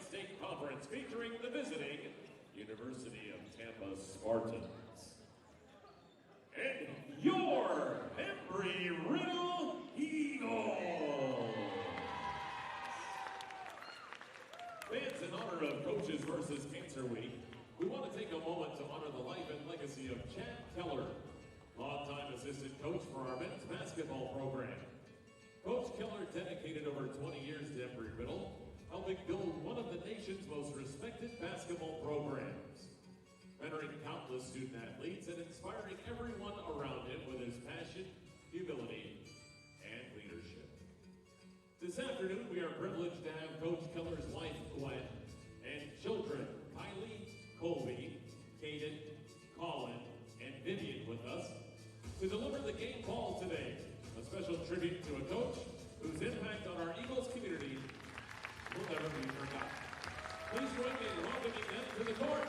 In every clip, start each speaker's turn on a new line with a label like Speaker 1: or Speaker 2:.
Speaker 1: State Conference featuring the visiting University of Tampa Spartans. And your Embry-Riddle Eagles! Fans, in honor of Coaches versus Cancer Week, we want to take a moment to honor the life and legacy of Chad Keller, longtime assistant coach for our men's basketball program. Coach Keller dedicated over 20 years to Embry-Riddle, helping build one of the nation's most respected basketball programs, mentoring countless student athletes and inspiring everyone around him with his passion, humility, and leadership. This afternoon, we are privileged to have Coach Keller's wife, Gwen, and children, Kylie, Colby, Caden, Colin, and Vivian with us to deliver the game ball today, a special tribute to a coach whose impact on our Eagles community will never be forgotten. Please join me in welcoming them to the court.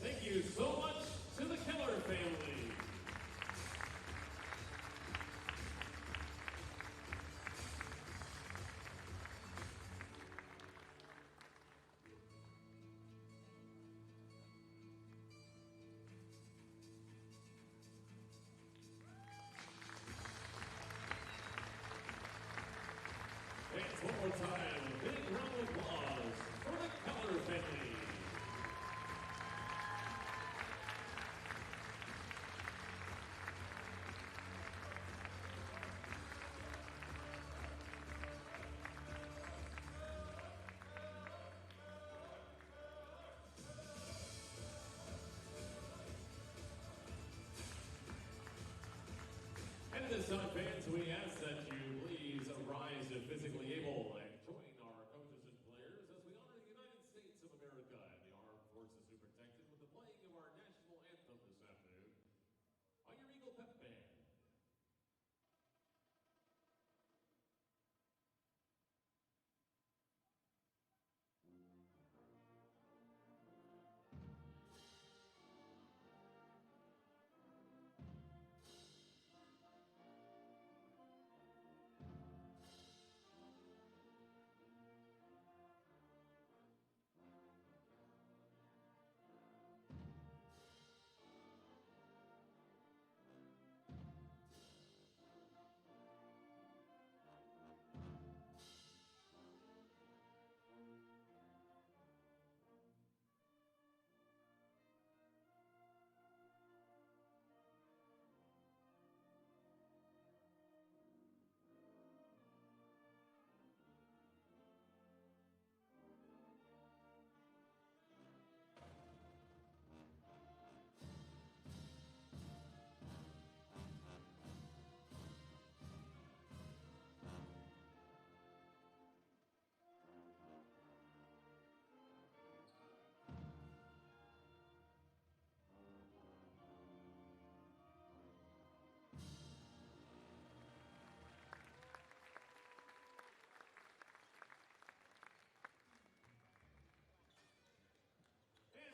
Speaker 1: Thank you so much to the Keller family. Fans, one more time, a big round of applause for the Keller family. And at this time, fans, we ask that you please rise if physically able and join our coaches and players as we honor the United States of America and the armed forces who protected with the playing of our national anthem this afternoon on your Eagle Pep Band.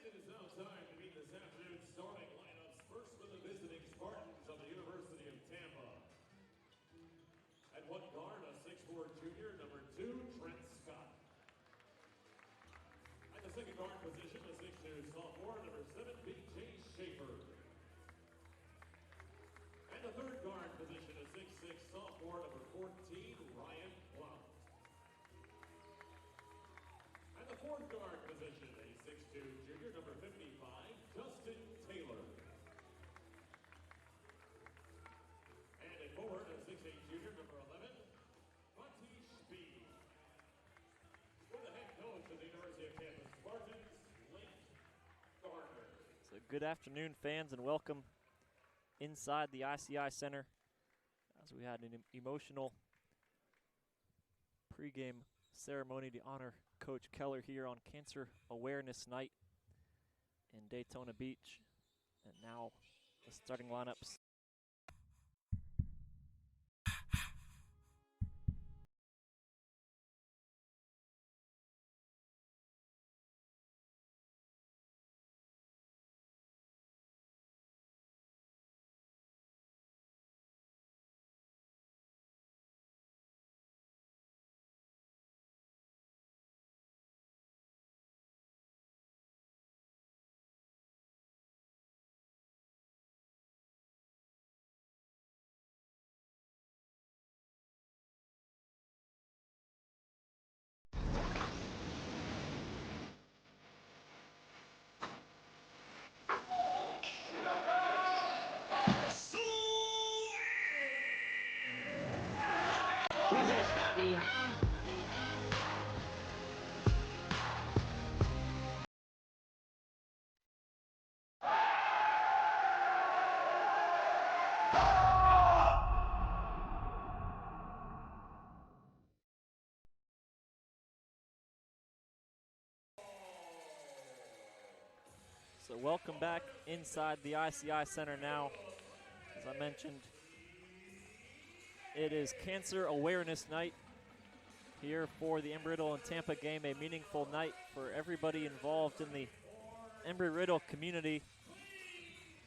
Speaker 1: It is now time to meet this afternoon's starting lineups. First for the visiting Spartans of the University of Tampa. At one guard, a 6'4" junior, number 2, Trent Scott. At the second guard position, a 6'2" sophomore, number 7, B.J. Schaefer. And the third guard position, a 6'6" sophomore, number 14, Ryan Blount. And the fourth guard position, a 6'2" junior, number 55, Justin Taylor. And at forward, a 6'8" junior, number 11, Matish Speed. For the head coach of the University of Tampa Spartans, Link Gardner.
Speaker 2: So good afternoon, fans, and welcome inside the ICI Center as we had an emotional pregame ceremony to honor Coach Keller here on Cancer Awareness Night in Daytona Beach. And now the starting lineups. So welcome back inside the ICI Center now. As I mentioned, it is Cancer Awareness Night here for the Embry-Riddle and Tampa game, a meaningful night for everybody involved in the Embry-Riddle community.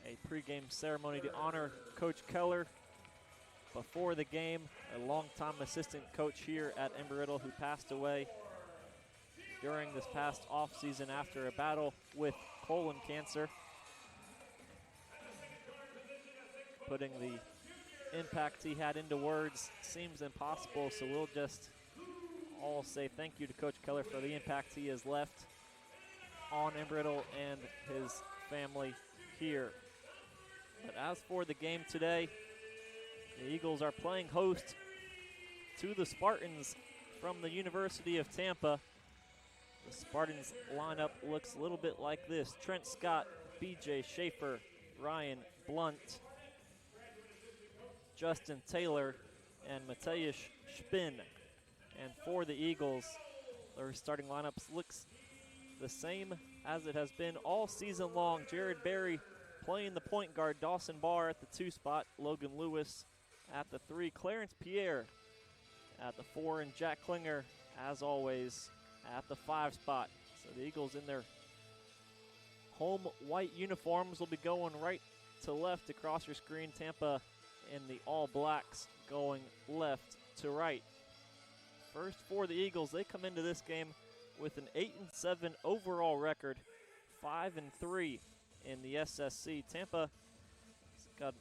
Speaker 2: A pregame ceremony to honor Coach Keller before the game, a longtime assistant coach here at Embry-Riddle who passed away during this past offseason after a battle with colon cancer. Putting the impact he had into words seems impossible, so we'll just all say thank you to Coach Keller for the impact he has left on Embry-Riddle and his family here. But as for the game today, the Eagles are playing host to the Spartans from the University of Tampa. The Spartans lineup looks a little bit like this: Trent Scott, BJ Schaefer, Ryan Blunt, Justin Taylor, and Mateusz Spin. And for the Eagles, their starting lineups looks the same as it has been all season long. Jared Berry playing the point guard, Dawson Barr at the 2 spot, Logan Lewis at the 3, Clarence Pierre at the 4, and Jack Klinger, as always, at the 5 spot. So the Eagles in their home white uniforms will be going right to left across your screen. Tampa in the all blacks going left to right. First for the Eagles, they come into this game with an 8-7 overall record, 5-3 in the SSC. Tampa has got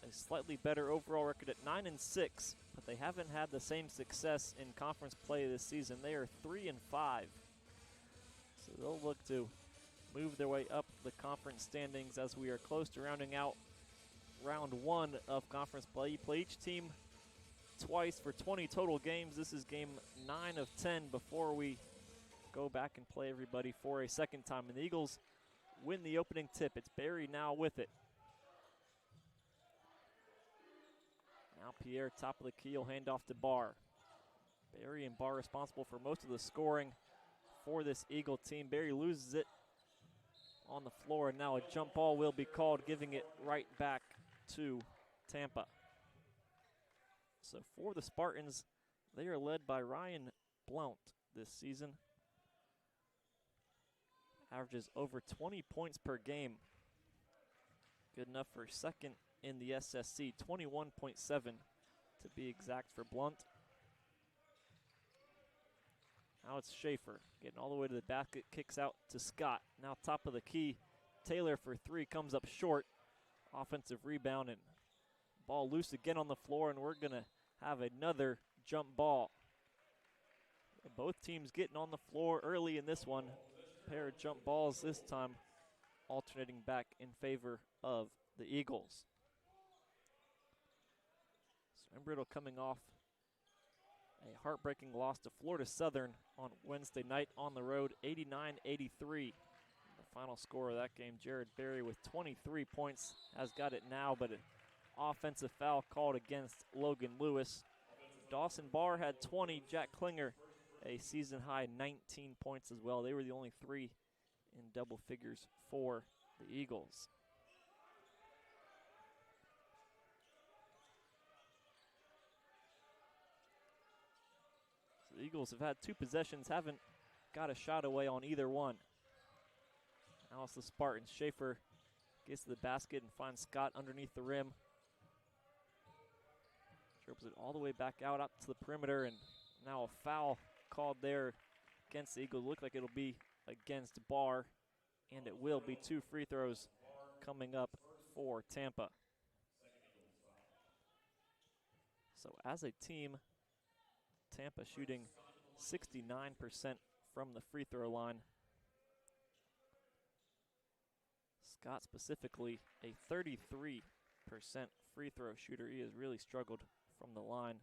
Speaker 2: a slightly better overall record at 9-6, but they haven't had the same success in conference play this season. They are 3-5. So they'll look to move their way up the conference standings as we are close to rounding out round 1 of conference play. You play each team twice for 20 total games. This is game 9 of 10 before we go back and play everybody for a second time. And the Eagles win the opening tip. It's Barry now with it. Now Pierre, top of the key, will hand off to Barr. Barry and Barr responsible for most of the scoring for this Eagle team. Barry loses it on the floor, and now a jump ball will be called, giving it right back to Tampa. So for the Spartans, they are led by Ryan Blount this season. Averages over 20 points per game. Good enough for second in the SSC, 21.7 to be exact for Blount. Now it's Schaefer getting all the way to the basket, kicks out to Scott. Now top of the key, Taylor for 3 comes up short. Offensive rebound and ball loose again on the floor, and we're gonna have another jump ball. Both teams getting on the floor early in this one. Pair of jump balls this time alternating back in favor of the Eagles. So Embry-Riddle coming off a heartbreaking loss to Florida Southern on Wednesday night on the road, 89-83. The final score of that game, Jared Berry with 23 points has got it now, but an offensive foul called against Logan Lewis. Dawson Barr had 20, Jack Klinger a season-high 19 points as well. They were the only 3 in double figures for the Eagles. So the Eagles have had 2 possessions, haven't got a shot away on either one. Now it's the Spartans. Schaefer gets to the basket and finds Scott underneath the rim. Dribbles it all the way back out up to the perimeter, and now a foul called there against the Eagles. Look like it'll be against Barr, and it will be 2 free throws coming up for Tampa. So as a team, Tampa shooting 69% from the free throw line. Scott specifically a 33% free throw shooter. He has really struggled from the line.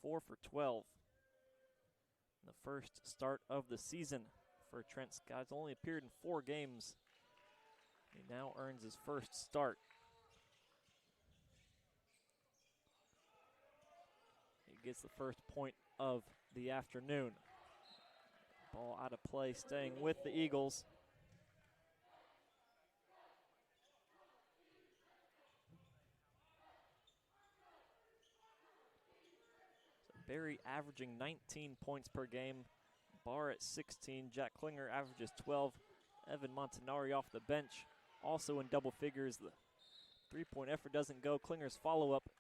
Speaker 2: 4 for 12. The first start of the season for Trent Scott. He's only appeared in 4 games. He now earns his first start. He gets the first point of the afternoon. Ball out of play, staying with the Eagles. Barry averaging 19 points per game. Barr at 16. Jack Klinger averages 12. Evan Montanari off the bench, also in double figures. The three-point effort doesn't go. Klinger's follow-up,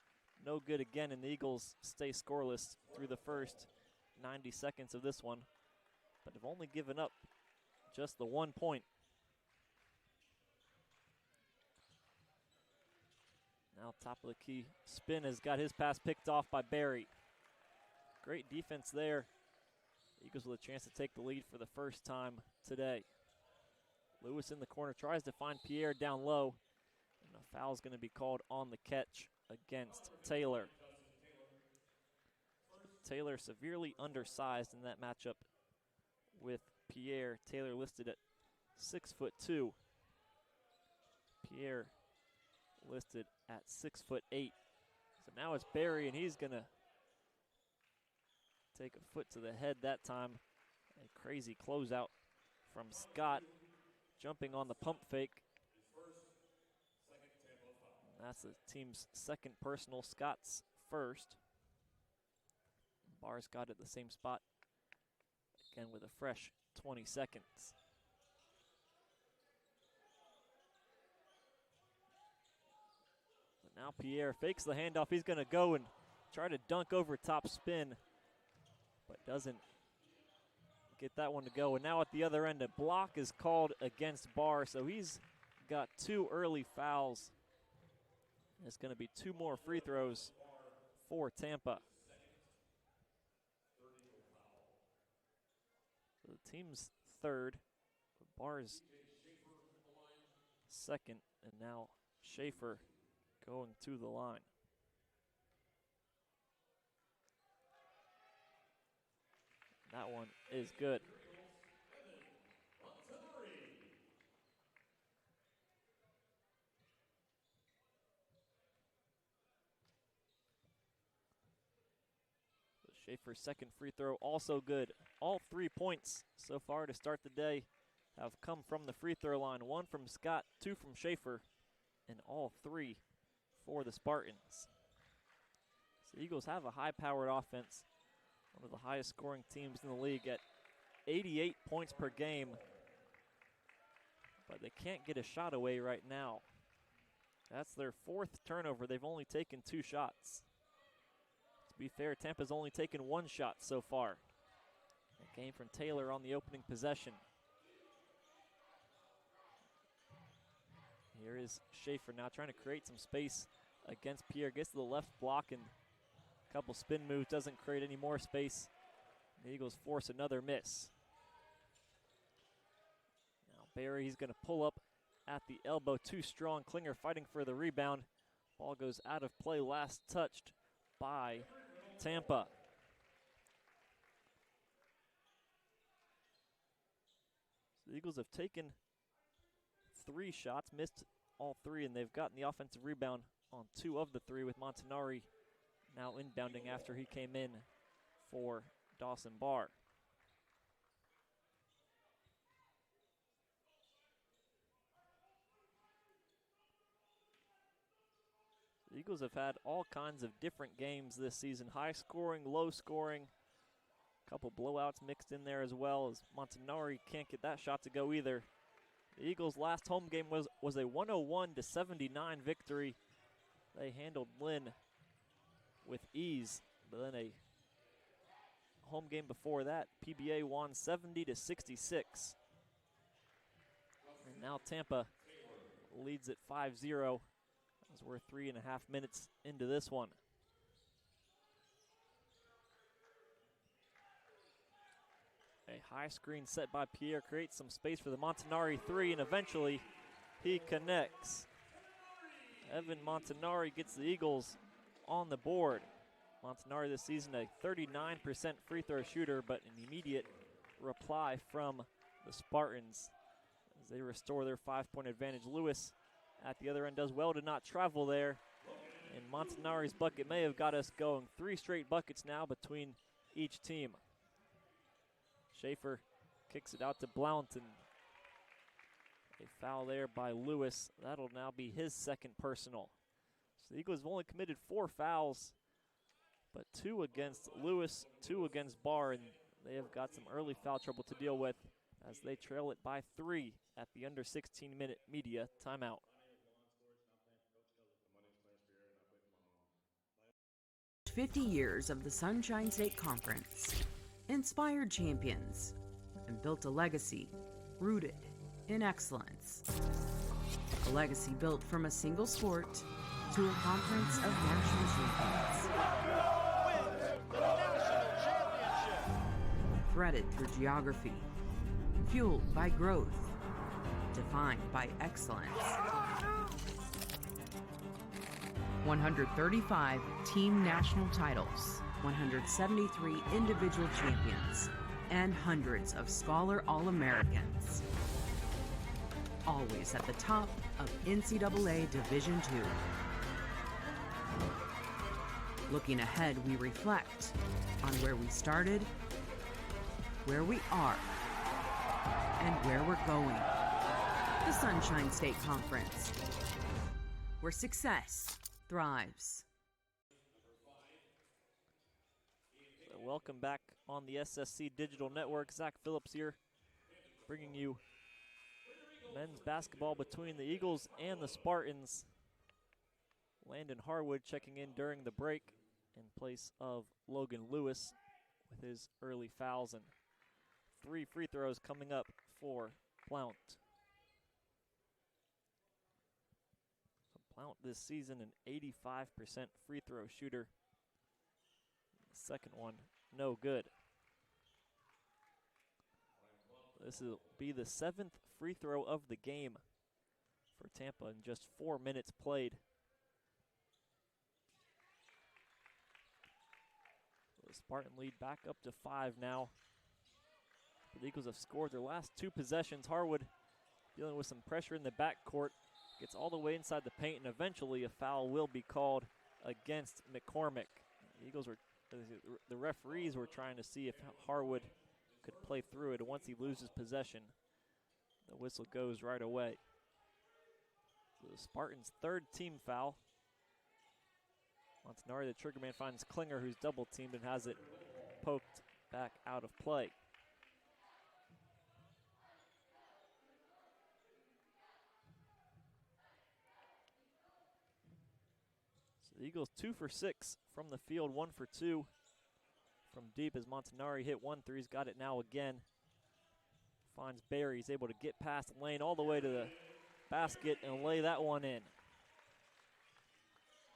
Speaker 2: no good again, and the Eagles stay scoreless through the first 90 seconds of this one, but have only given up just the 1 point. Now top of the key, Spin has got his pass picked off by Barry. Great defense there. Eagles with a chance to take the lead for the first time today. Lewis in the corner tries to find Pierre down low, and a foul is going to be called on the catch against Taylor. Taylor severely undersized in that matchup with Pierre. Taylor listed at 6'2". Pierre listed at 6'8". So now it's Barry, and he's going to take a foot to the head that time. A crazy closeout from Scott, jumping on the pump fake. That's the team's second personal, Scott's first. Barr's got it at the same spot, again with a fresh 20 seconds. But now Pierre fakes the handoff. He's going to go and try to dunk over top Spin, but doesn't get that one to go. And now at the other end, a block is called against Barr, so he's got 2 early fouls. It's going to be 2 more free throws for Tampa. So the team's third, Barr's second, and now Schaefer going to the line. That one is good. Schaefer's second free throw also good. All 3 points so far to start the day have come from the free throw line. 1 from Scott, 2 from Schaefer, and all 3 for the Spartans. So the Eagles have a high-powered offense, one of the highest scoring teams in the league at 88 points per game, but they can't get a shot away right now. That's their 4th turnover. They've only taken 2 shots. To be fair, Tampa's only taken 1 shot so far. It came from Taylor on the opening possession. Here is Schaefer now trying to create some space against Pierre. Gets to the left block and a couple spin moves, doesn't create any more space. The Eagles force another miss. Now Barry, he's going to pull up at the elbow, too strong. Klinger fighting for the rebound. Ball goes out of play, last touched by Tampa. So the Eagles have taken 3 shots, missed all 3, and they've gotten the offensive rebound on 2 of the 3, with Montanari now inbounding after he came in for Dawson Barr. The Eagles have had all kinds of different games this season. High scoring, low scoring. A couple blowouts mixed in there as well, as Montanari can't get that shot to go either. The Eagles' last home game was a 101-79 victory. They handled Lynn with ease, but then a home game before that, PBA won 70-66. And now Tampa leads at 5-0 as we're 3.5 minutes into this one. A high screen set by Pierre creates some space for the Montanari three, and eventually he connects. Evan Montanari gets the Eagles on the board. Montanari this season a 39% free throw shooter, but an immediate reply from the Spartans as they restore their 5-point advantage. Lewis at the other end does well to not travel there, and Montanari's bucket may have got us going. 3 straight buckets now between each team. Schaefer kicks it out to Blount, and a foul there by Lewis. That'll now be his second personal. So the Eagles have only committed 4 fouls, but 2 against Lewis, 2 against Barr, and they have got some early foul trouble to deal with as they trail it by 3 at the under 16-minute media timeout.
Speaker 3: "50 years of the Sunshine State Conference, inspired champions, and built a legacy rooted in excellence. A legacy built from a single sport to a conference of national champions. Threaded through geography, fueled by growth, defined by excellence. 135 team national titles, 173 individual champions, and hundreds of Scholar All-Americans. Always at the top of NCAA Division II. Looking ahead, we reflect on where we started, where we are, and where we're going. The Sunshine State Conference, where success thrives."
Speaker 2: So welcome back on the SSC Digital Network. Zach Phillips here, bringing you men's basketball between the Eagles and the Spartans. Landon Harwood checking in during the break in place of Logan Lewis with his early fouls, and 3 free throws coming up for Blount. So Blount this season an 85% free throw shooter. The second one, no good. This will be the 7th free throw of the game for Tampa in just 4 minutes played. The Spartan lead back up to 5 now. The Eagles have scored their last 2 possessions. Harwood dealing with some pressure in the backcourt, gets all the way inside the paint, and eventually a foul will be called against McCormick. The referees were trying to see if Harwood could play through it, and once he loses possession, the whistle goes right away. So the Spartans' 3rd team foul. Montanari, the trigger man, finds Klinger, who's double teamed and has it poked back out of play. So the Eagles 2 for 6 from the field, 1 for 2 from deep as Montanari hit 1 3. He's got it now again. Finds Barry. He's able to get past the lane all the way to the basket and lay that one in.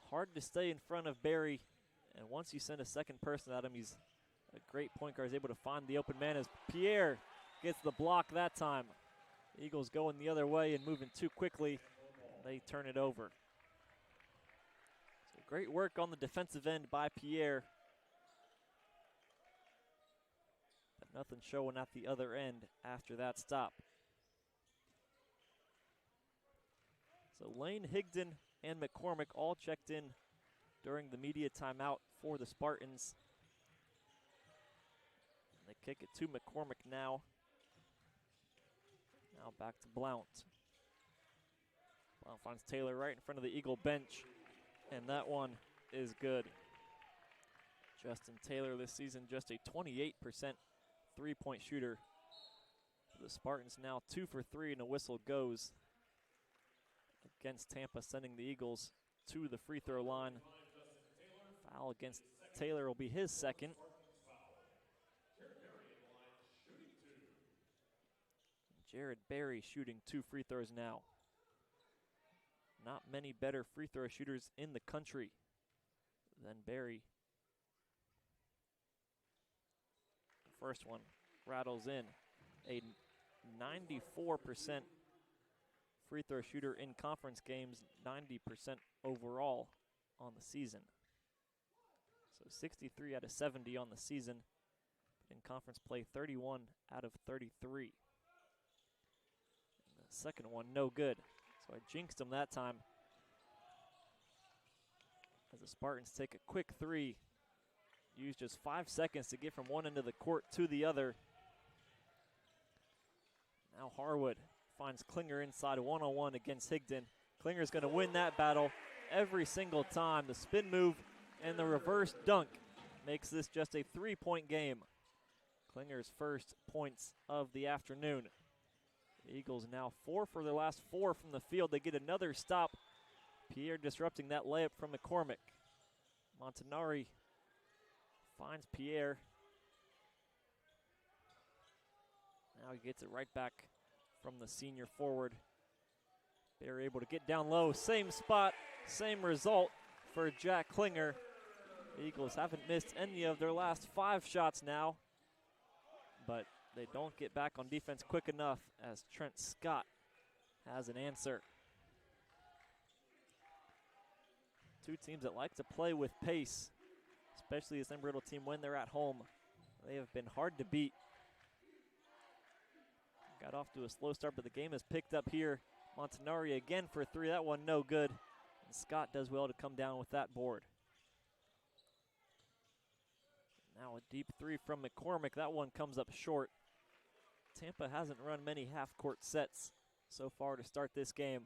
Speaker 2: Hard to stay in front of Barry, and once you send a second person at him, he's a great point guard. He's able to find the open man as Pierre gets the block that time. The Eagles going the other way and moving too quickly. They turn it over. So great work on the defensive end by Pierre. But nothing showing at the other end after that stop. So Lane, Higdon, and McCormick all checked in during the media timeout for the Spartans. They kick it to McCormick now. Now back to Blount. Blount finds Taylor right in front of the Eagle bench. And that one is good. Justin Taylor this season just a 28% three-point shooter. The Spartans now 2 for 3 and a whistle goes against Tampa, sending the Eagles to the free throw line. Foul against Taylor will be his second. Jared Berry shooting 2 free throws now. Not many better free throw shooters in the country than Berry. The first one rattles in. A 94% free throw shooter in conference games, 90% overall on the season. So 63 out of 70 on the season. In conference play, 31 out of 33. And the second one, no good. So I jinxed him that time. As the Spartans take a quick three. Use just 5 seconds to get from one end of the court to the other. Now Harwood finds Klinger inside one-on-one against Higdon. Klinger's going to win that battle every single time. The spin move and the reverse dunk makes this just a 3-point game. Klinger's first points of the afternoon. The Eagles now 4 for their last 4 from the field. They get another stop. Pierre disrupting that layup from McCormick. Montanari finds Pierre. Now he gets it right back from the senior forward. They're able to get down low. Same spot, same result for Jack Klinger. The Eagles haven't missed any of their last 5 shots now, but they don't get back on defense quick enough as Trent Scott has an answer. Two teams that like to play with pace, especially this Embry-Riddle team when they're at home. They have been hard to beat. Got off to a slow start, but the game has picked up here. Montanari again for 3. That one no good. And Scott does well to come down with that board. Now a deep 3 from McCormick. That one comes up short. Tampa hasn't run many half-court sets so far to start this game.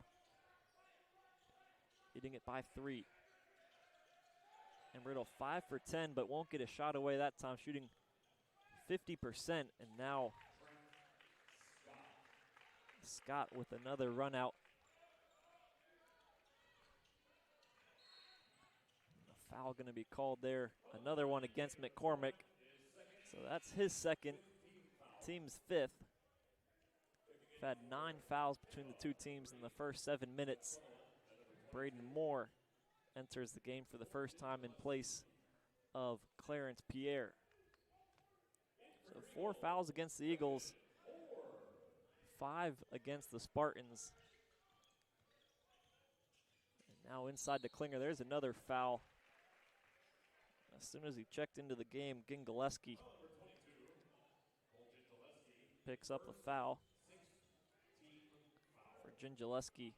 Speaker 2: Hitting it by 3. Embry-Riddle 5 for 10, but won't get a shot away that time, shooting 50%. And now Scott with another run out. A foul going to be called there. Another one against McCormick. So that's his second, team's 5th. We've had 9 fouls between the two teams in the first 7 minutes. Braden Moore enters the game for the first time in place of Clarence Pierre. So 4 fouls against the Eagles, 5 against the Spartans. And now inside to Klinger, there's another foul. As soon as he checked into the game, Gingaleski picks up the foul for Gingaleski.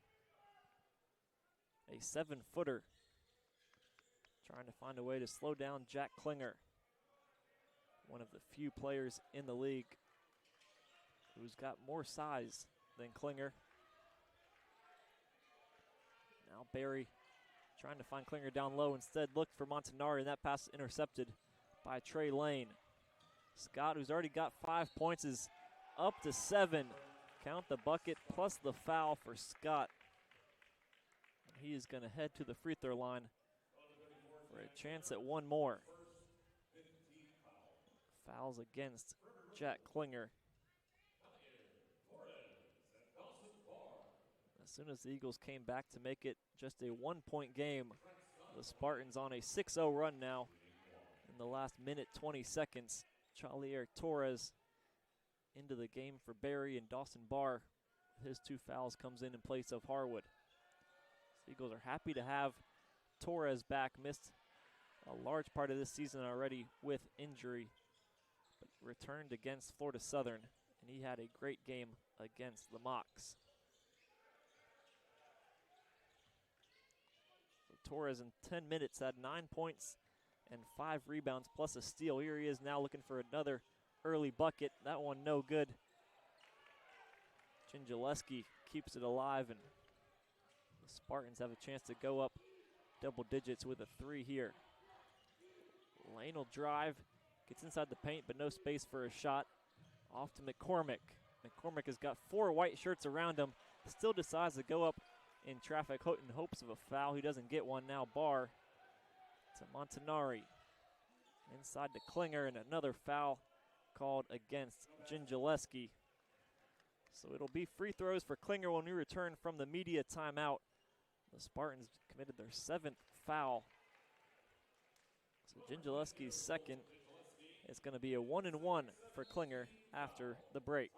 Speaker 2: A 7-footer trying to find a way to slow down Jack Klinger, one of the few players in the league who's got more size than Klinger. Now Berry trying to find Klinger down low. Instead looked for Montanari, and that pass intercepted by Trey Lane. Scott, who's already got 5 points, is up to 7. Count the bucket plus the foul for Scott. He is going to head to the free throw line for a chance at one more. Fouls against Jack Klinger. As soon as the Eagles came back to make it just a 1-point game, the Spartans on a 6-0 run now in the last minute 20 seconds. Chalier Torres into the game for Berry, and Dawson Barr, his 2 fouls, comes in place of Harwood. The Eagles are happy to have Torres back. Missed a large part of this season already with injury, but returned against Florida Southern, and he had a great game against the Mocs. So Torres in 10 minutes had 9 points and 5 rebounds plus a steal. Here he is now looking for another early bucket. That one no good. Gingaleski keeps it alive, and the Spartans have a chance to go up double digits with a 3 here. Lane will drive, gets inside the paint, but no space for a shot. Off to McCormick. McCormick has got 4 white shirts around him, still decides to go up in traffic in hopes of a foul. He doesn't get one. Now Barr to Montanari. Inside to Klinger, and another foul called against Gingileski. So it'll be free throws for Klinger when we return from the media timeout. The Spartans committed their 7th foul. So Gingileski's second. It's going to be a 1-and-1 for Klinger after the break.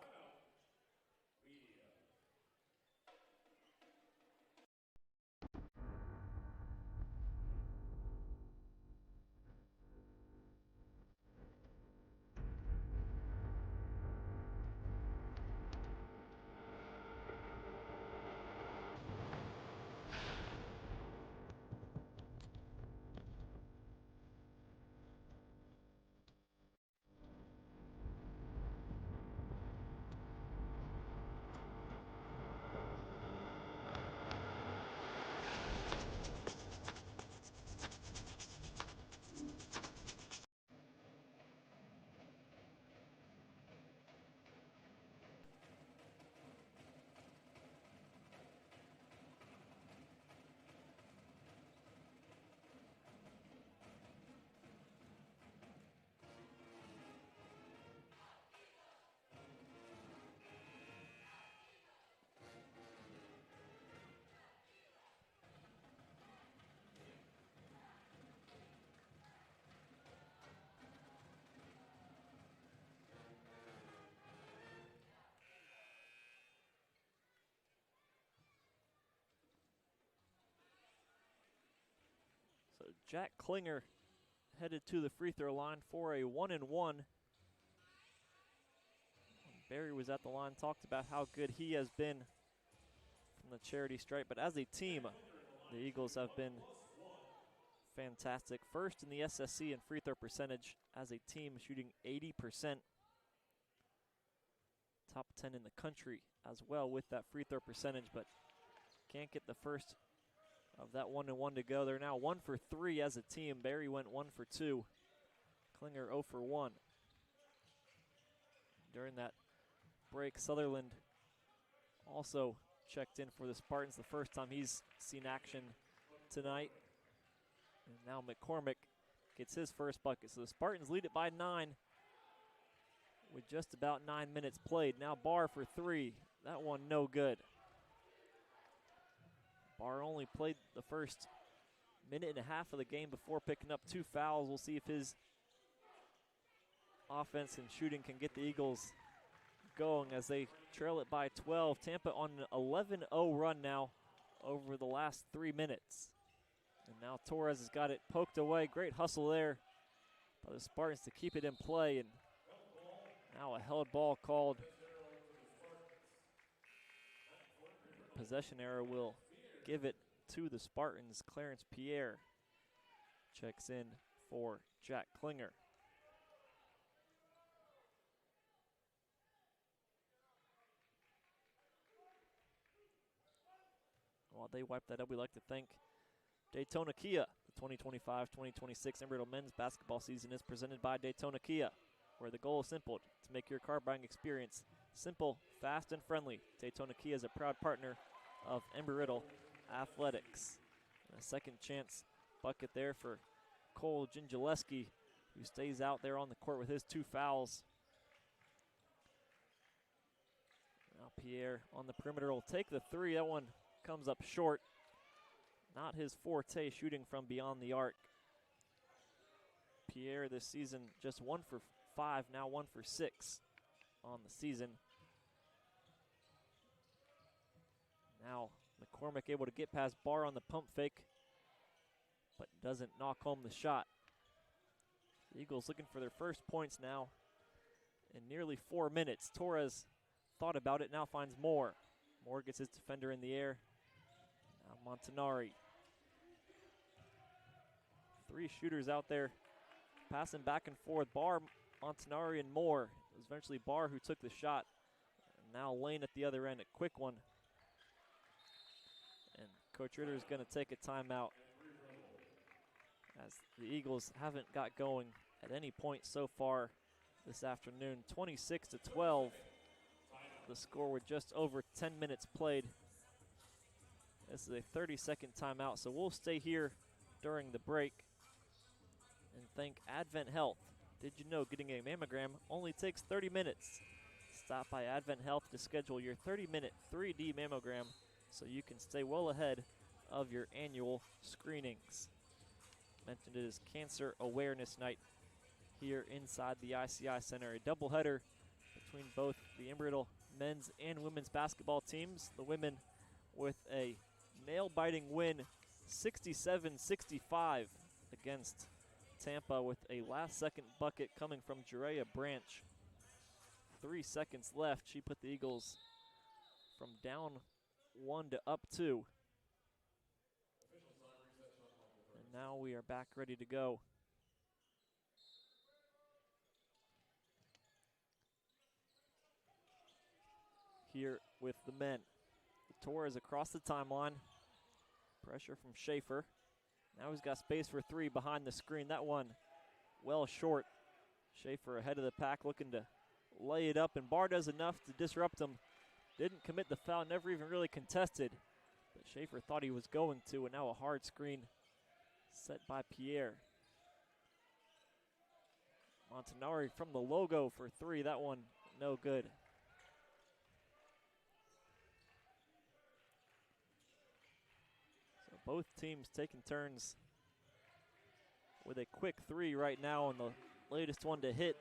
Speaker 2: So Jack Klinger headed to the free throw line for a 1-and-1. Barry was at the line, talked about how good he has been from the charity stripe, but as a team, the Eagles have been fantastic. First in the SSC in free throw percentage as a team, shooting 80%. Top 10 in the country as well with that free throw percentage, but can't get the first of that 1-and-1 to go. They're now 1 for 3 as a team. Barry went 1 for 2. Klinger 0 for 1. During that break, Sutherland also checked in for the Spartans, the first time he's seen action tonight. And now McCormick gets his first bucket. So the Spartans lead it by 9 with just about 9 minutes played. Now Barr for 3. That one no good. Barr only played the first minute and a half of the game before picking up 2 fouls. We'll see if his offense and shooting can get the Eagles going as they trail it by 12. Tampa on an 11-0 run now over the last 3 minutes. And now Torres has got it poked away. Great hustle there by the Spartans to keep it in play. And now a held ball called. Possession error will give it to the Spartans. Clarence Pierre checks in for Jack Klinger. While they wipe that up, we'd like to thank Daytona Kia. The 2025-2026 Embry-Riddle men's basketball season is presented by Daytona Kia, where the goal is simple: to make your car buying experience simple, fast, and friendly. Daytona Kia is a proud partner of Embry-Riddle Athletics. And a second chance bucket there for Cole Gingileski, who stays out there on the court with his 2 fouls. Now Pierre on the perimeter will take the 3. That one comes up short. Not his forte, shooting from beyond the arc. Pierre this season just 1 for 5, now 1 for 6 on the season. Now McCormick able to get past Barr on the pump fake, but doesn't knock home the shot. The Eagles looking for their first points now in nearly 4 minutes. Torres thought about it, now finds Moore. Moore gets his defender in the air. Now Montanari. 3 shooters out there passing back and forth. Barr, Montanari, and Moore. It was eventually Barr who took the shot. And now Lane at the other end, a quick one. And Coach Ritter is going to take a timeout. as the Eagles haven't got going at any point so far this afternoon. 26-12, the score with just over 10 minutes played. This is a 30-second timeout, so we'll stay here during the break and thank Advent Health. Did you know getting a mammogram only takes 30 minutes? Stop by Advent Health to schedule your 30-minute 3D mammogram so you can stay well ahead of your annual screenings. Mentioned it is Cancer Awareness Night here inside the ICI Center. A doubleheader between both the Embry-Riddle men's and women's basketball teams. The women with a nail-biting win, 67-65 against Tampa, with a last-second bucket coming from Jerea Branch. 3 seconds left. She put the Eagles from down 1 to up 2. And now we are back ready to go. Here with the men. Torres across the timeline. Pressure from Schaefer. Now he's got space for three behind the screen. That one well short. Schaefer ahead of the pack, looking to lay it up, and Barr does enough to disrupt him. Didn't commit the foul, never even really contested. But Schaefer thought he was going to, and now a hard screen set by Pierre. Montanari from the logo for three. That one no good. So both teams taking turns with a quick three right now, and the latest one to hit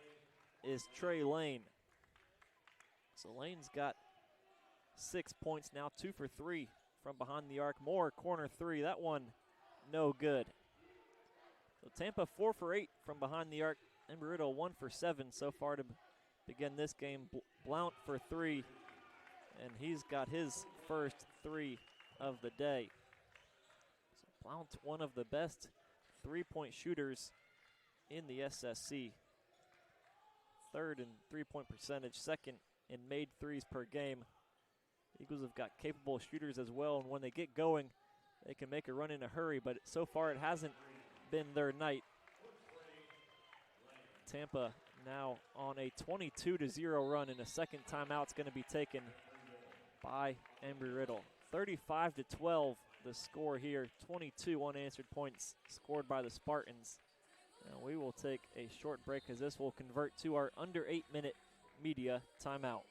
Speaker 2: is Trey Lane. So Lane's got 6 points now, 2 for 3 from behind the arc. More corner three, that one no good. So Tampa 4 for 8 from behind the arc. Embry-Riddle 1 for 7 so far to begin this game. Blount for 3, and he's got his first 3 of the day. So Blount, one of the best three-point shooters in the SSC. Third in three-point percentage, second in made threes per game. Eagles have got capable shooters as well, and when they get going, they can make a run in a hurry, but so far it hasn't been their night. Tampa now on a 22-0 run, and a second timeout's going to be taken by Embry-Riddle. 35-12 the score here, 22 unanswered points scored by the Spartans. Now we will take a short break as this will convert to our under 8-minute media timeout.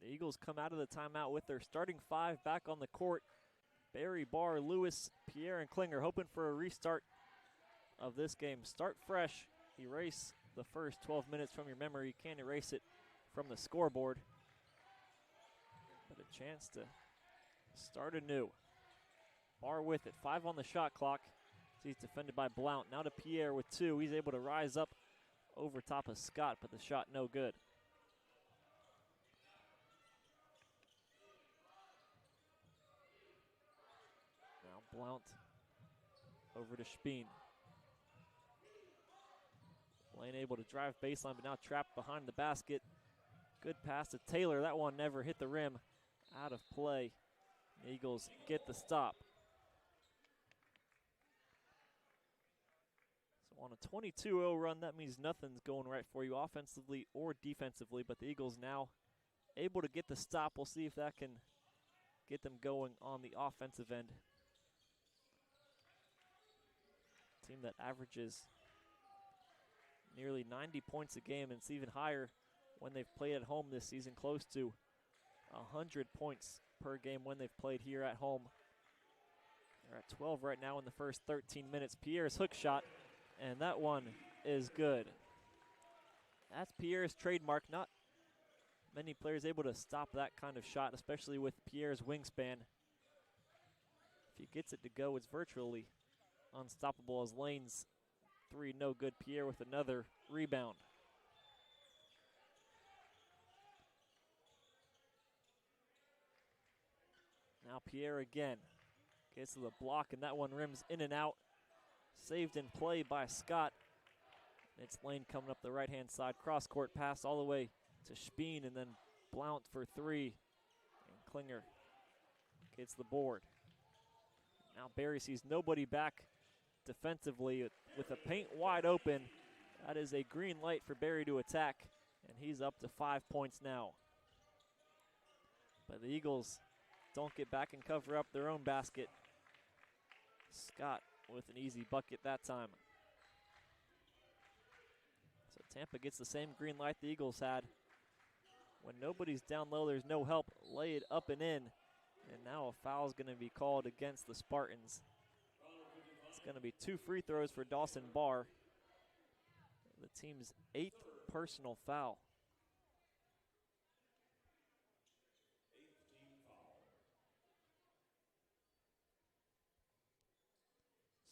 Speaker 2: The Eagles come out of the timeout with their starting five back on the court. Barry, Barr, Lewis, Pierre, and Klinger hoping for a restart of this game. Start fresh. Erase the first 12 minutes from your memory. You can't erase it from the scoreboard. But a chance to start anew. Barr with it. 5 on the shot clock. He's defended by Blount. Now to Pierre with 2. He's able to rise up over top of Scott, but the shot no good. Blount over to Speen. Lane able to drive baseline, but now trapped behind the basket. Good pass to Taylor. That one never hit the rim. Out of play. The Eagles get the stop. So on a 22-0 run, that means nothing's going right for you offensively or defensively, but the Eagles now able to get the stop. We'll see if that can get them going on the offensive end. Team that averages nearly 90 points a game, and it's even higher when they've played at home this season, close to 100 points per game when they've played here at home. They're at 12 right now in the first 13 minutes. Pierre's hook shot, and that one is good. That's Pierre's trademark. Not many players able to stop that kind of shot, especially with Pierre's wingspan. If he gets it to go, it's virtually unstoppable, as Lane's three no good. Pierre with another rebound. Now Pierre again gets to the block, and that one rims in and out. Saved in play by Scott. It's Lane coming up the right-hand side. Cross-court pass all the way to Speen, and then Blount for three. And Klinger gets the board. Now Barry sees nobody back defensively with the paint wide open. That is a green light for Barry to attack, and he's up to 5 points now. But the Eagles don't get back and cover up their own basket. Scott with an easy bucket that time. So Tampa gets the same green light the Eagles had. When nobody's down low, there's no help. Lay it up and in. And now a foul is going to be called against the Spartans. It's going to be 2 free throws for Dawson Barr. The team's 8th personal foul.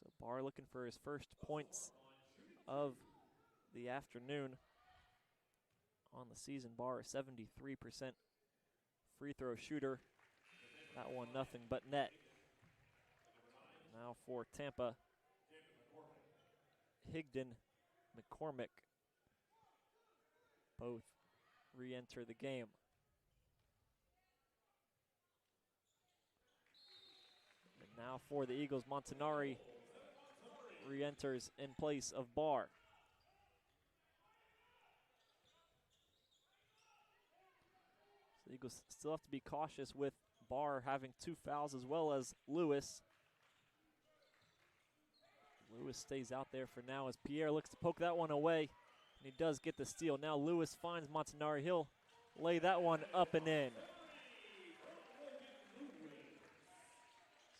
Speaker 2: So Barr looking for his first points of the afternoon on the season. Barr, a 73% free throw shooter. That one nothing but net. Now for Tampa, Higdon, McCormick both re-enter the game. And now for the Eagles, Montanari re-enters in place of Barr. So the Eagles still have to be cautious with Barr having 2 fouls, as well as Lewis. Lewis stays out there for now as Pierre looks to poke that one away, and he does get the steal. Now Lewis finds Montanari. He'll lay that one up and in.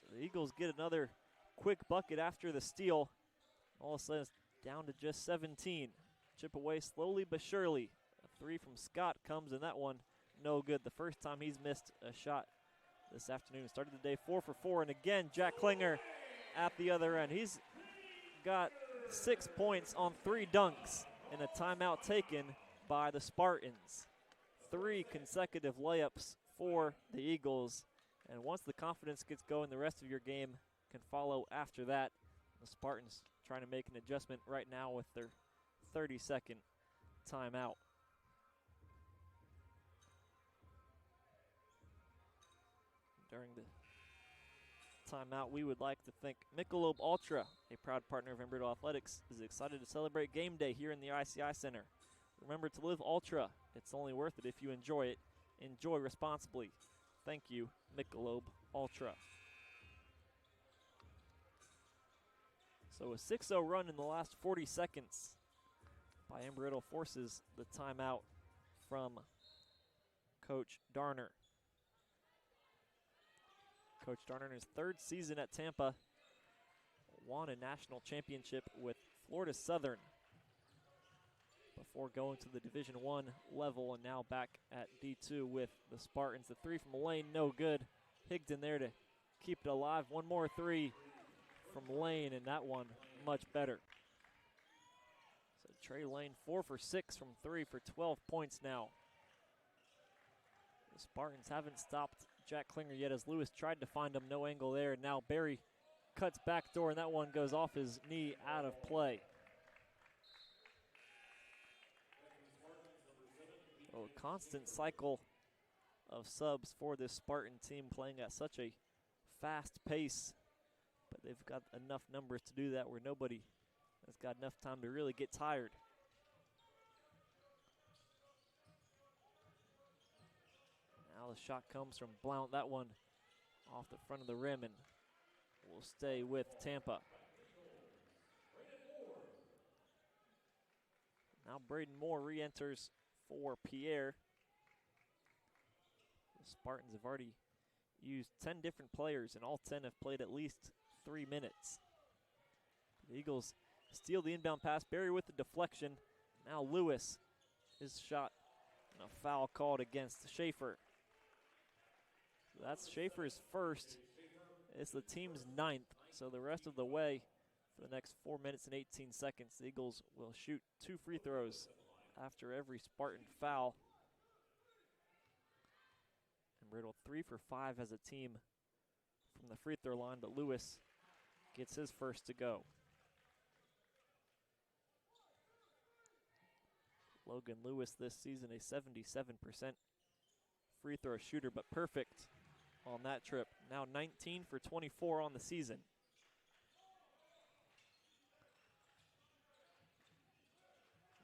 Speaker 2: So the Eagles get another quick bucket after the steal. All of a sudden it's down to just 17. Chip away slowly but surely. A 3 from Scott comes, and that one no good. The first time he's missed a shot this afternoon. Started the day 4 for 4, and again Jack Klinger at the other end. He's got 6 points on 3 dunks in a timeout taken by the Spartans. 3 consecutive layups for the Eagles, and once the confidence gets going, the rest of your game can follow after that. The Spartans trying to make an adjustment right now with their 30-second timeout. During the timeout, we would like to thank Michelob Ultra, a proud partner of Embry-Riddle Athletics, is excited to celebrate game day here in the ICI Center. Remember to live Ultra. It's only worth it if you enjoy it. Enjoy responsibly. Thank you, Michelob Ultra. So a 6-0 run in the last 40 seconds by Embry-Riddle forces the timeout from Coach Darner. Coach Darner in his 3rd season at Tampa won a national championship with Florida Southern before going to the Division I level, and now back at D2 with the Spartans. The 3 from Lane, no good. Higdon there to keep it alive. One more 3 from Lane, and that one much better. So Trey Lane 4 for 6 from 3 for 12 points now. The Spartans haven't stopped Jack Klinger yet as Lewis tried to find him. No angle there. Now Barry cuts backdoor, and that one goes off his knee out of play. Oh, a constant cycle of subs for this Spartan team, playing at such a fast pace, but they've got enough numbers to do that where nobody has got enough time to really get tired. Now the shot comes from Blount. That one off the front of the rim and will stay with Tampa. Now Braden Moore re-enters for Pierre. The Spartans have already used 10 different players, and all 10 have played at least 3 minutes. The Eagles steal the inbound pass. Barry with the deflection. Now Lewis, his shot, and a foul called against Schaefer. So that's Schaefer's first. It's the team's 9th. So the rest of the way, for the next 4 minutes and 18 seconds, the Eagles will shoot 2 free throws after every Spartan foul. Embry-Riddle 3 for 5 as a team from the free throw line, but Lewis gets his first to go. Logan Lewis this season a 77% free throw shooter, but perfect on that trip. Now 19 for 24 on the season.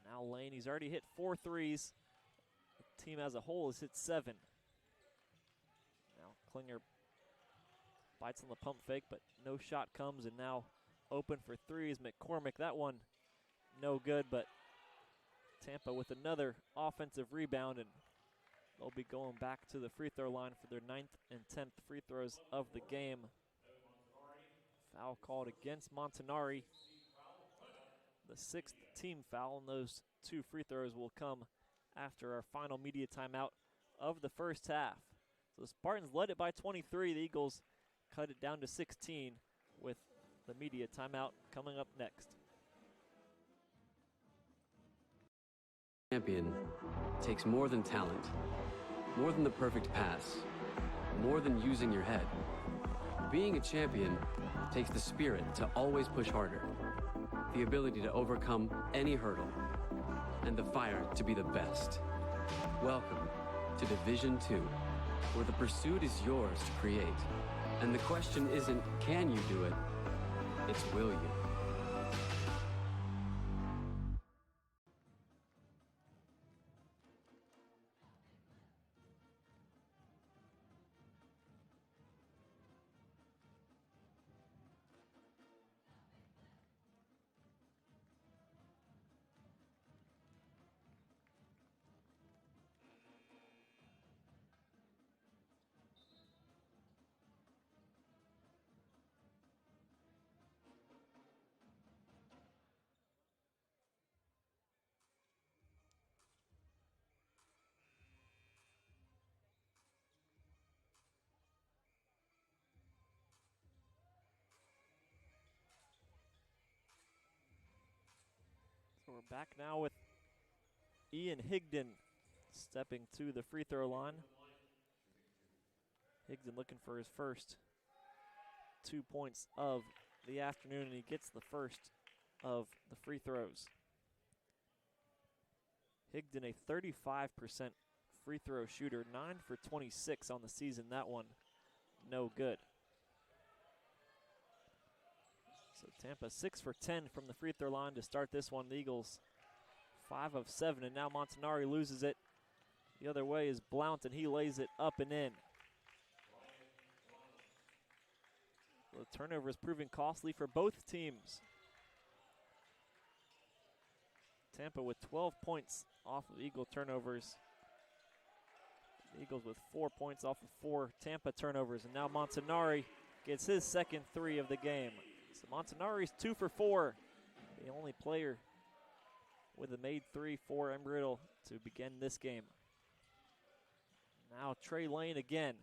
Speaker 2: Now Lane, he's already hit 4 threes. The team as a whole has hit 7. Now Klinger bites on the pump fake, but no shot comes, and now open for 3 is McCormick. That one no good, but Tampa with another offensive rebound, and they'll be going back to the free throw line for their 9th and 10th free throws of the game. Foul called against Montanari. The 6th team foul, and those 2 free throws will come after our final media timeout of the first half. So the Spartans led it by 23. The Eagles cut it down to 16 with the media timeout coming up next.
Speaker 4: Champion takes more than talent, more than the perfect pass, more than using your head. Being a champion takes the spirit to always push harder, the ability to overcome any hurdle, and the fire to be the best. Welcome to Division 2, where the pursuit is yours to create. And the question isn't, can you do it? It's, will you?
Speaker 2: So we're back now with Ian Higdon stepping to the free throw line. Higdon looking for his first 2 points of the afternoon, and he gets the first of the free throws. Higdon a 35% free throw shooter, 9 for 26 on the season. That one no good. So Tampa 6 for 10 from the free throw line to start this one. The Eagles 5 of 7, and now Montanari loses it. The other way is Blount, and he lays it up and in. The turnover is proving costly for both teams. Tampa with 12 points off of Eagle turnovers. The Eagles with 4 points off of 4 Tampa turnovers, and now Montanari gets his second 3 of the game. So Montanari's 2 for 4, the only player with a made 3 for Embry-Riddle to begin this game. Now Trey Lane again.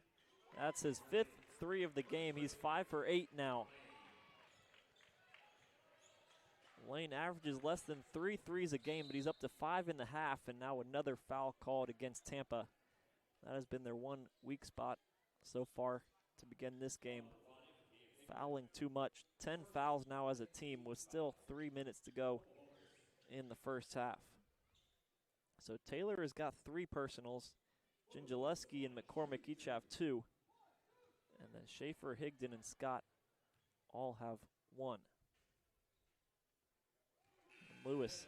Speaker 2: That's his 5th 3 of the game. He's 5 for 8 now. Lane averages less than 3 threes a game, but he's up to 5 in the half, and now another foul called against Tampa. That has been their one weak spot so far to begin this game. fouling too much. 10 fouls now as a team with still 3 minutes to go in the first half. So Taylor has got 3 personals. Gingileski and McCormick each have 2. And then Schaefer, Higdon, and Scott all have 1. And Lewis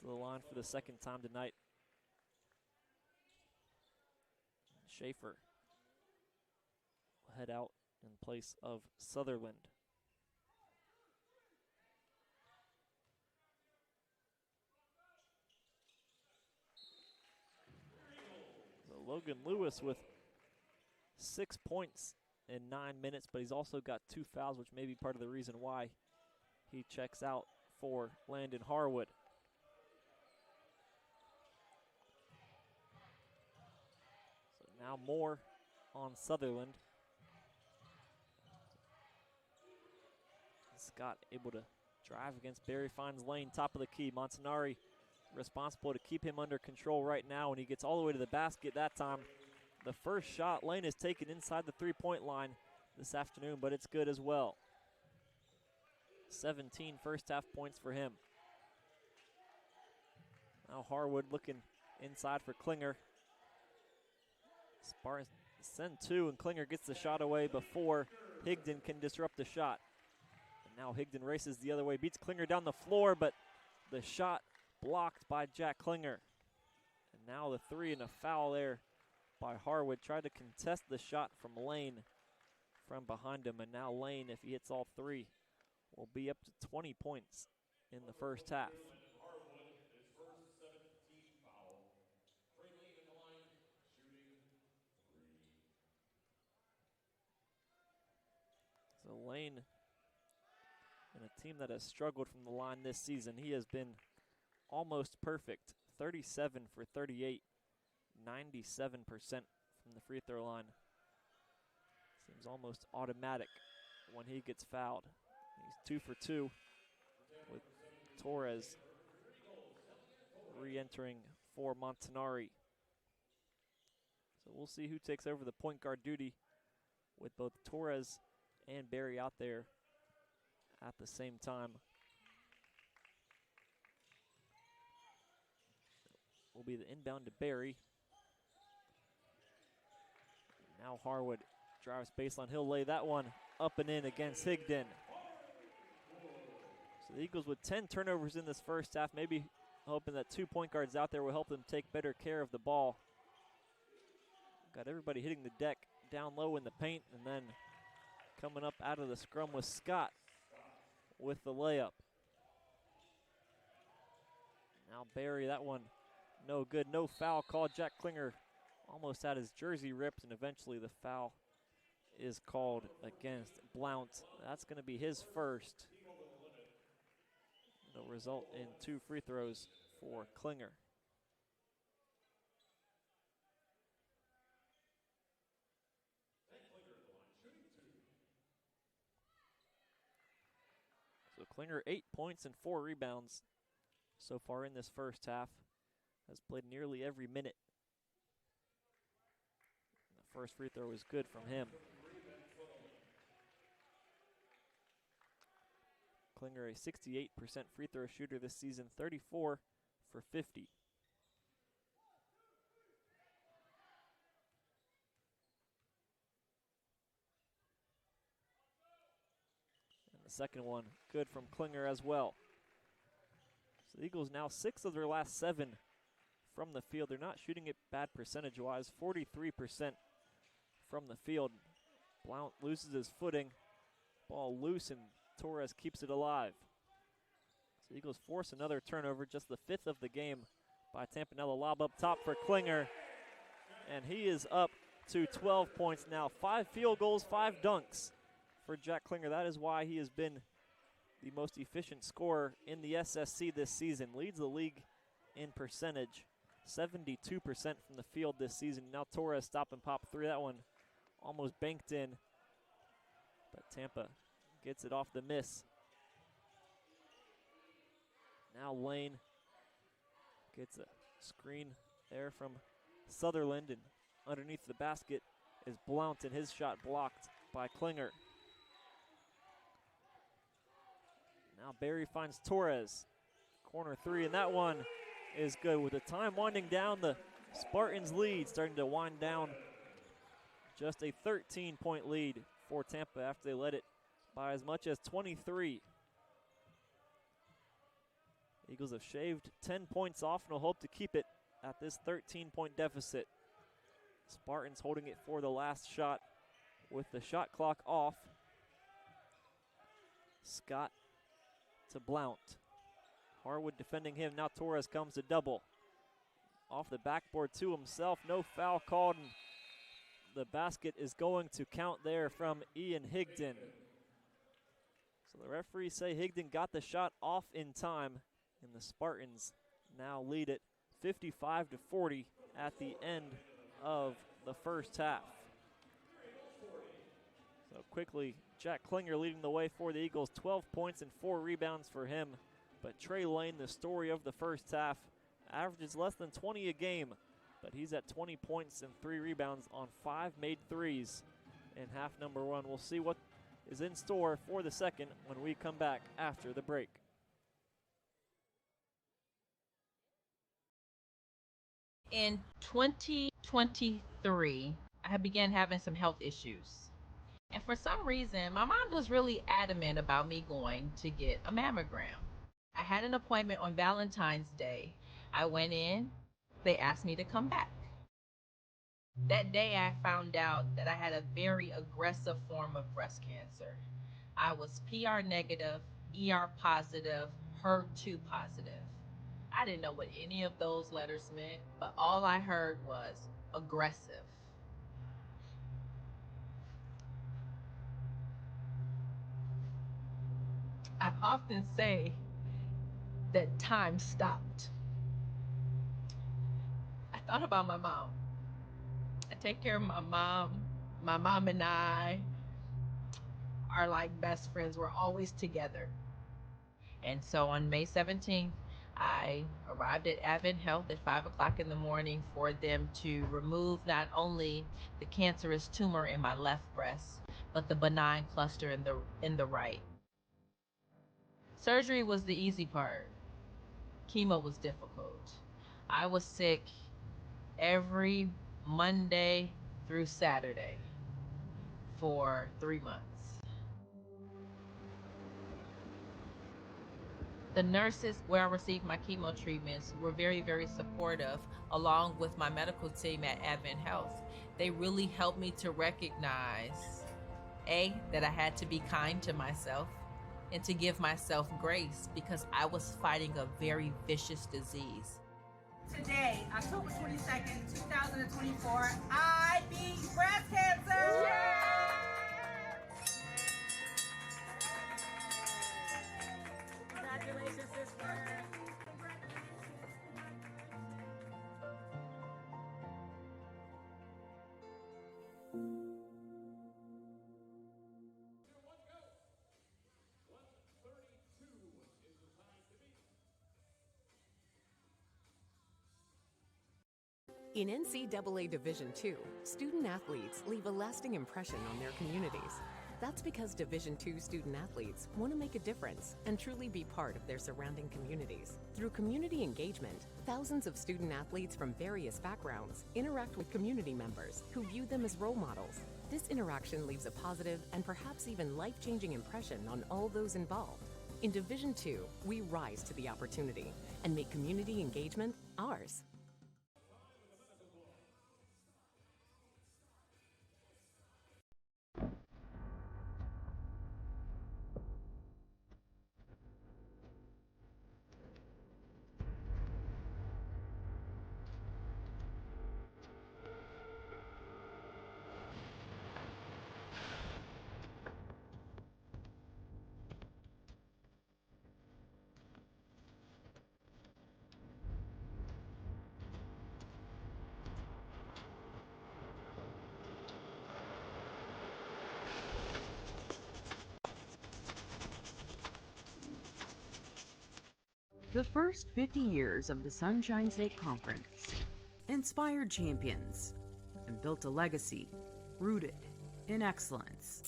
Speaker 2: to the line for the second time tonight. Schaefer will head out in place of Sutherland. So Logan Lewis with 6 points in 9 minutes, but he's also got 2 fouls, which may be part of the reason why he checks out for Landon Harwood. So now more on Sutherland. Scott able to drive against Barry, finds Lane, top of the key. Montanari responsible to keep him under control right now, and he gets all the way to the basket that time. The first shot Lane has taken inside the three-point line this afternoon, but it's good as well. 17 first half points for him. Now Harwood looking inside for Klinger. Spartans send 2, and Klinger gets the shot away before Higdon can disrupt the shot. And now Higdon races the other way, beats Klinger down the floor, but the shot blocked by Jack Klinger. And now the 3 and a foul there by Harwood. Tried to contest the shot from Lane from behind him, and now Lane, if he hits all 3, will be up to 20 points in the first half. So Lane, in a team that has struggled from the line this season, he has been almost perfect. 37 for 38, 97% from the free throw line. Seems almost automatic when he gets fouled. He's 2 for 2 with Torres re-entering for Montanari. So we'll see who takes over the point guard duty with both Torres and Barry out there at the same time. Will be the inbound to Barry. Now Harwood drives baseline. He'll lay that one up and in against Higdon. So the Eagles with 10 turnovers in this first half, maybe hoping that 2 point guards out there will help them take better care of the ball. Got everybody hitting the deck down low in the paint, and then coming up out of the scrum with Scott with the layup. Now Barry, that one no good, no foul called. Jack Klinger almost had his jersey ripped, and eventually the foul is called against Blount. That's going to be his first. It'll result in 2 free throws for Klinger. So Klinger 8 points and 4 rebounds so far in this first half. Has played nearly every minute. The first free throw is good from him. Klinger, a 68% free throw shooter this season, 34 for 50. And the second one, good from Klinger as well. So the Eagles now 6 of their last 7 from the field. They're not shooting it bad percentage-wise, 43% from the field. Blount loses his footing. Ball loose, and Torres keeps it alive. So Eagles force another turnover, just the 5th of the game by Tampa. Now the lob up top for Klinger, and he is up to 12 points now. 5 field goals, 5 dunks for Jack Klinger. That is why he has been the most efficient scorer in the SSC this season. Leads the league in percentage, 72% from the field this season. Now Torres stop and pop 3. That one almost banked in, but Tampa gets it off the miss. Now Lane gets a screen there from Sutherland, and underneath the basket is Blount, and his shot blocked by Klinger. Now Barry finds Torres. Corner three, and that one is good. With the time winding down, the Spartans lead starting to wind down. Just a 13-point lead for Tampa after they led it by as much as 23. Eagles have shaved 10 points off and will hope to keep it at this 13-point deficit. Spartans holding it for the last shot with the shot clock off. Scott to Blount. Harwood defending him. Now Torres comes to double. Off the backboard to himself. No foul called. And the basket is going to count there from Ian Higdon. So the referees say Higdon got the shot off in time, and the Spartans now lead it 55-40 at the end of the first half. So quickly, Jack Klinger leading the way for the Eagles, 12 points and 4 rebounds for him. But Trey Lane, the story of the first half, averages less than 20 a game, but he's at 20 points and 3 rebounds on 5 made threes in half number 1. We'll see what is in store for the second when we come back after the break.
Speaker 5: In 2023, I began having some health issues. And for some reason, my mom was really adamant about me going to get a mammogram. I had an appointment on Valentine's Day. I went in, they asked me to come back. That day I found out that I had a very aggressive form of breast cancer. I was PR negative, ER positive, HER2 positive. I didn't know what any of those letters meant, but all I heard was aggressive. I often say that time stopped. I thought about my mom. I take care of my mom. My mom and I are like best friends. We're always together. And so on May 17th, I arrived at Advent Health at 5 o'clock in the morning for them to remove not only the cancerous tumor in my left breast, but the benign cluster in the right. Surgery was the easy part. Chemo was difficult. I was sick every Monday through Saturday for 3 months. The nurses where I received my chemo treatments were very, very supportive, along with my medical team at Advent Health. They really helped me to recognize, A, that I had to be kind to myself and to give myself grace because I was fighting a very vicious disease.
Speaker 6: Today, October 22nd, 2024, I beat breast cancer! Congratulations, sister.
Speaker 7: In NCAA Division II, student athletes leave a lasting impression on their communities. That's because Division II student athletes want to make a difference and truly be part of their surrounding communities. Through community engagement, thousands of student athletes from various backgrounds interact with community members who view them as role models. This interaction leaves a positive and perhaps even life-changing impression on all those involved. In Division II, we rise to the opportunity and make community engagement ours.
Speaker 3: The first 50 years of the Sunshine State Conference inspired champions and built a legacy rooted in excellence.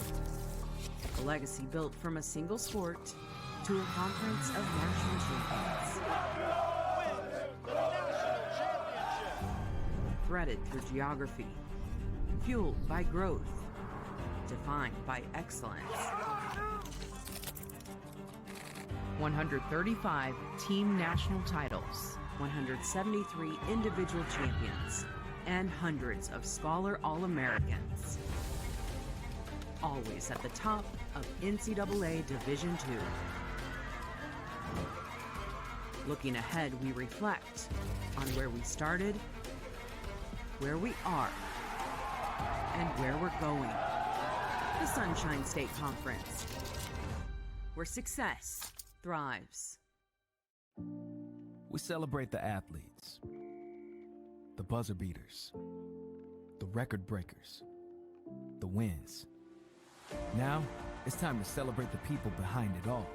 Speaker 3: A legacy built from a single sport to a conference of national champions. Threaded through geography, fueled by growth, defined by excellence. 135 team national titles, 173 individual champions, and hundreds of scholar All-Americans. Always at the top of NCAA Division II. Looking ahead, we reflect on where we started, where we are, and where we're going. The Sunshine State Conference, where success thrives.
Speaker 8: We celebrate the athletes, the buzzer beaters, the record breakers, the wins. Now, it's time to celebrate the people behind it all.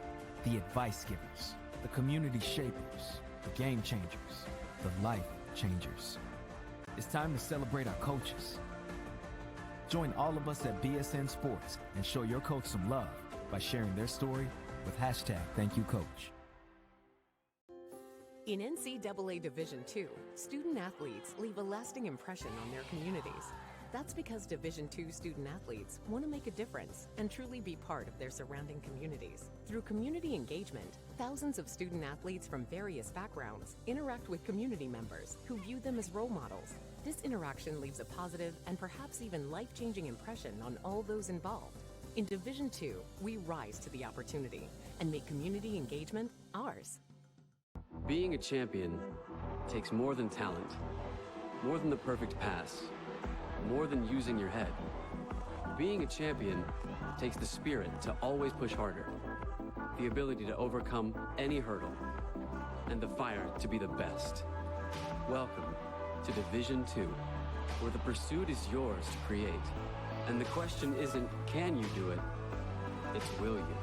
Speaker 8: The advice givers, the community shapers, the game changers, the life changers. It's time to celebrate our coaches. Join all of us at BSN Sports and show your coach some love by sharing their story with #ThankYouCoach.
Speaker 7: In NCAA Division II, student athletes leave a lasting impression on their communities. That's because Division II student athletes want to make a difference and truly be part of their surrounding communities. Through community engagement, thousands of student athletes from various backgrounds interact with community members who view them as role models. This interaction leaves a positive and perhaps even life-changing impression on all those involved. In Division II, we rise to the opportunity and make community engagement ours.
Speaker 4: Being a champion takes more than talent, more than the perfect pass, more than using your head. Being a champion takes the spirit to always push harder, the ability to overcome any hurdle, and the fire to be the best. Welcome to Division II, where the pursuit is yours to create. And the question isn't, can you do it? It's, will you?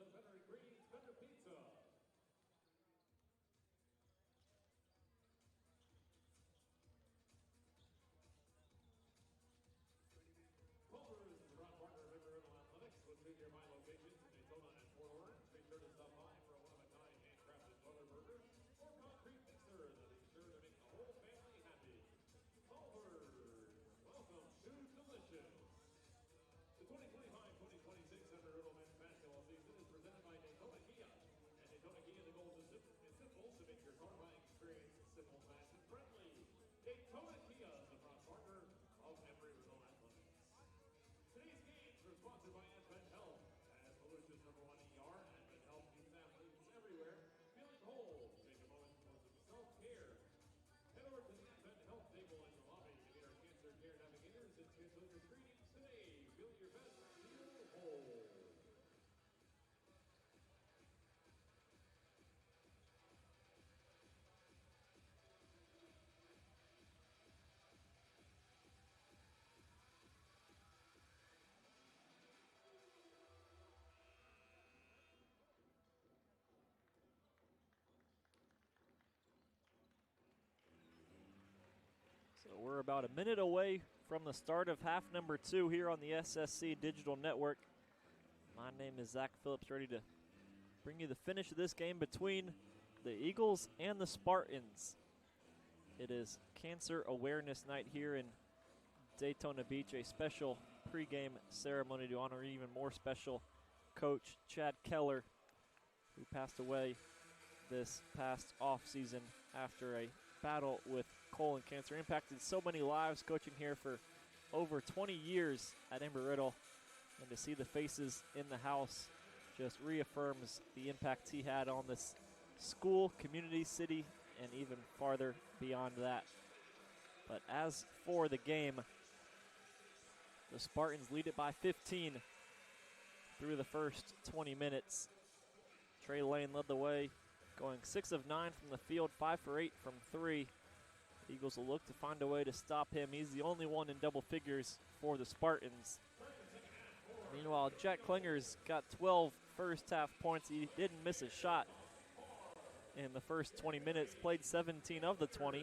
Speaker 1: of better ingredients, better pizza. Culver's is a proud partner of Embry-Riddle Athletics with 2 nearby locations in Daytona and Fort Orange. Be sure to stop by for a one-of-a-kind handcrafted Weather burger or concrete mixer that is sure to make the whole family happy. Culver's, welcome to delicious. The 2025-2026 Embry-Riddle men's basketball season is presented by Daytona Kia. At Daytona Kia, the goal is simple to make your car buying experience simple, fast, and friendly. Daytona Kia is a proud partner of Embry-Riddle Athletics. Today's games are sponsored by Advent Health. As Volusia's #1 ER, Advent Health keeps athletes everywhere feeling whole. Take a moment for some self-care. Head over to the Advent Health table in the lobby to meet our cancer care navigators and schedule your screenings today. Feel your best, feel whole.
Speaker 2: So we're about a minute away from the start of half number 2 here on the SSC Digital Network. My name is Zach Phillips, ready to bring you the finish of this game between the Eagles and the Spartans. It is Cancer Awareness Night here in Daytona Beach, a special pregame ceremony to honor even more special Coach Chad Keller, who passed away this past offseason after a battle with colon cancer. Impacted so many lives, coaching here for over 20 years at Embry-Riddle, and to see the faces in the house just reaffirms the impact he had on this school, community, city, and even farther beyond that. But as for the game, the Spartans lead it by 15 through the first 20 minutes. Trey Lane led the way, going 6 of 9 from the field, 5 for 8 from 3. The Eagles will look to find a way to stop him. He's the only one in double figures for the Spartans. Meanwhile, Jack Klinger's got 12 first half points. He didn't miss a shot in the first 20 minutes, played 17 of the 20.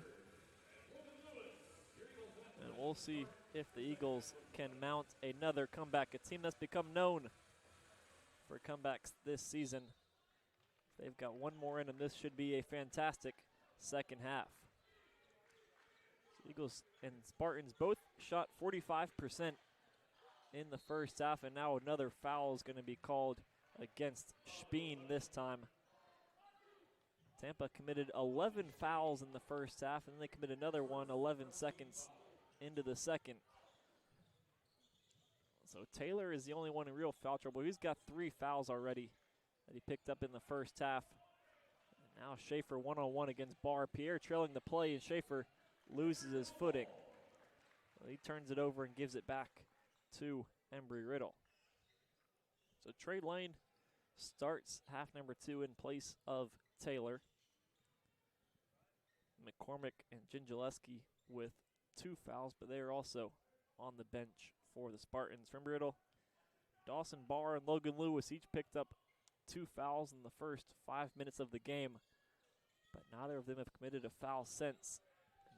Speaker 2: And we'll see if the Eagles can mount another comeback, a team that's become known for comebacks this season. They've got one more in, and this should be a fantastic second half. So Eagles and Spartans both shot 45% in the first half, and now another foul is going to be called against Speen this time. Tampa committed 11 fouls in the first half, and then they committed another one 11 seconds into the second. So Taylor is the only one in real foul trouble. He's got 3 fouls already that he picked up in the first half. And now Schaefer one-on-one against Barr. Pierre trailing the play, and Schaefer loses his footing. Well, he turns it over and gives it back to Embry-Riddle. So Trey Lane starts half number 2 in place of Taylor. McCormick and Gingileski with 2 fouls, but they are also on the bench for the Spartans. From Embry-Riddle, Dawson Barr and Logan Lewis each picked up 2 fouls in the first 5 minutes of the game, but neither of them have committed a foul since.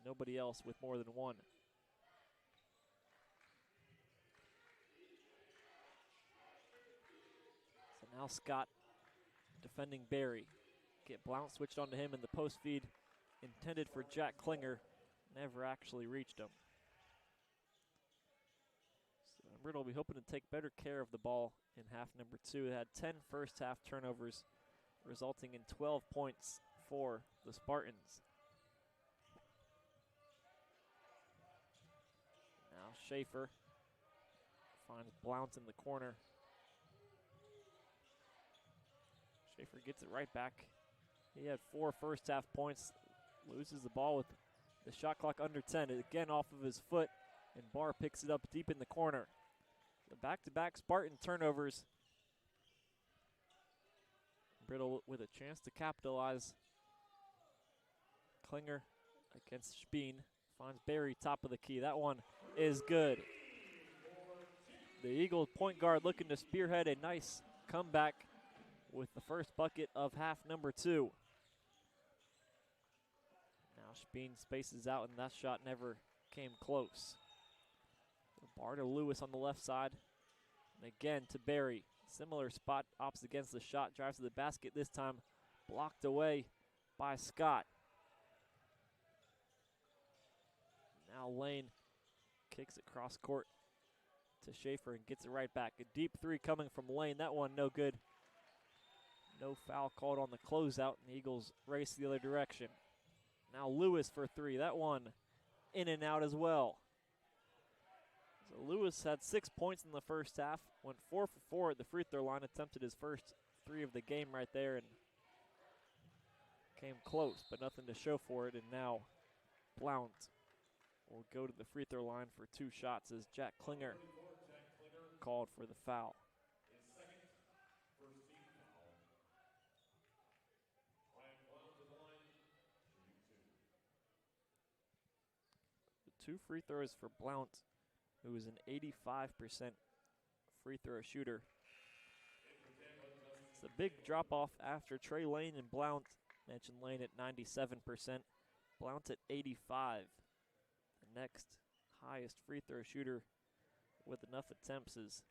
Speaker 2: Nobody else with more than 1. So now Scott defending Barry. Get Blount switched onto him in the post feed intended for Jack Klinger. Never actually reached him. So Embry-Riddle will be hoping to take better care of the ball in half number 2. They had 10 first half turnovers, resulting in 12 points for the Spartans. Now Schaefer finds Blount in the corner. Schaefer gets it right back. He had 4 first half points, loses the ball with the shot clock under 10. Again off of his foot, and Barr picks it up deep in the corner. The back-to-back Spartan turnovers. Brittle with a chance to capitalize. Klinger against Speen. Finds Barry top of the key. That one is good. The Eagles point guard looking to spearhead a nice comeback with the first bucket of half number 2. Now Speen spaces out, and that shot never came close. Bar to Lewis on the left side. And again to Barry. Similar spot, opposite against the shot, drives to the basket this time, blocked away by Scott. Now Lane kicks it cross court to Schaefer and gets it right back. A deep 3 coming from Lane, that one no good. No foul called on the closeout, and the Eagles race the other direction. Now Lewis for 3, that one in and out as well. So Lewis had 6 points in the first half, went 4 for 4 at the free throw line, attempted his first 3 of the game right there, and came close, but nothing to show for it. And now Blount will go to the free throw line for 2 shots as Jack Klinger called for the foul. The 2 free throws for Blount, who is an 85% free throw shooter. It's a big drop off after Trey Lane and Blount. Mentioned Lane at 97%, Blount at 85. The next highest free throw shooter with enough attempts is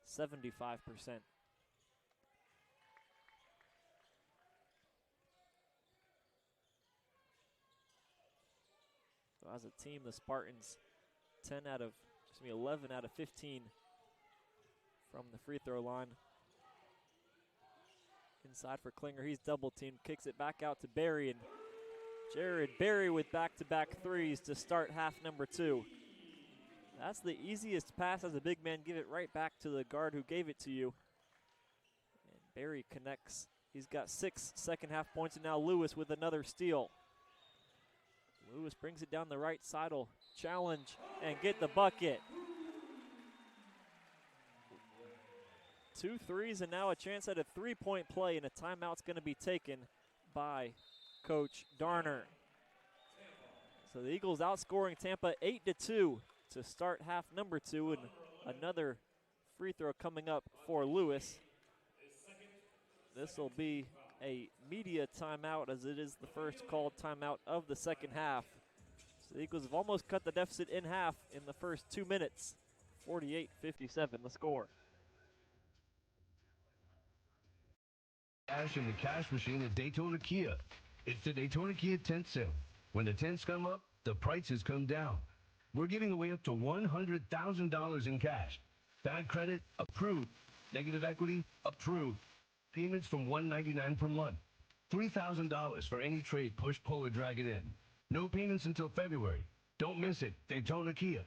Speaker 2: 75%. So as a team, the Spartans 11 out of 15 from the free throw line. Inside for Klinger, he's double teamed, kicks it back out to Barry, and Jared Barry with back-to-back 3s to start half number 2. That's the easiest pass as a big man, give it right back to the guard who gave it to you. And Barry connects. He's got 6 second half points, and now Lewis with another steal. Lewis brings it down the right side, will challenge and get the bucket. 2 threes and now a chance at a 3-point play, and a timeout's going to be taken by Coach Darner. So the Eagles outscoring Tampa 8-2 to start half number 2, and another free throw coming up for Lewis. This will be a media timeout, as it is the first called timeout of the second half. So the Eagles have almost cut the deficit in half in the first 2 minutes. 48-57 the score.
Speaker 9: Cash in the cash machine at Daytona Kia. It's the Daytona Kia tent sale. When the tents come up, the prices come down. We're giving away up to $100,000 in cash. Bad credit, approved. Negative equity, approved. Payments from $199 per month. $3,000 for any trade, push, pull, or drag it in. No payments until February. Don't miss it. Daytona Kia.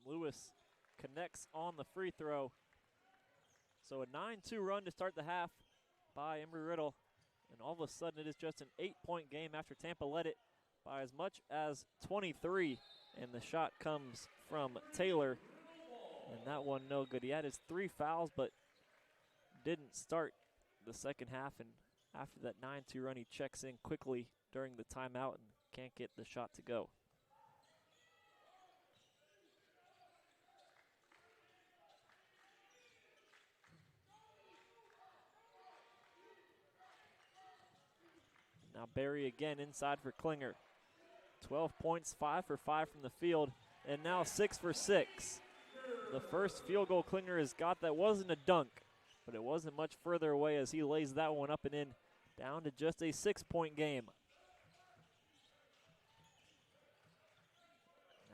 Speaker 2: Lewis connects on the free throw. So a 9-2 run to start the half by Embry-Riddle. And all of a sudden it is just an 8-point game after Tampa led it by as much as 23. And the shot comes from Taylor. And that one no good. He had his 3 fouls but didn't start the second half. And after that 9-2 run, he checks in quickly during the timeout and can't get the shot to go. Now Barry again inside for Klinger. 12 points, 5 for 5 from the field, and now 6 for 6. The first field goal Klinger has got that wasn't a dunk, but it wasn't much further away as he lays that one up and in, down to just a 6-point game.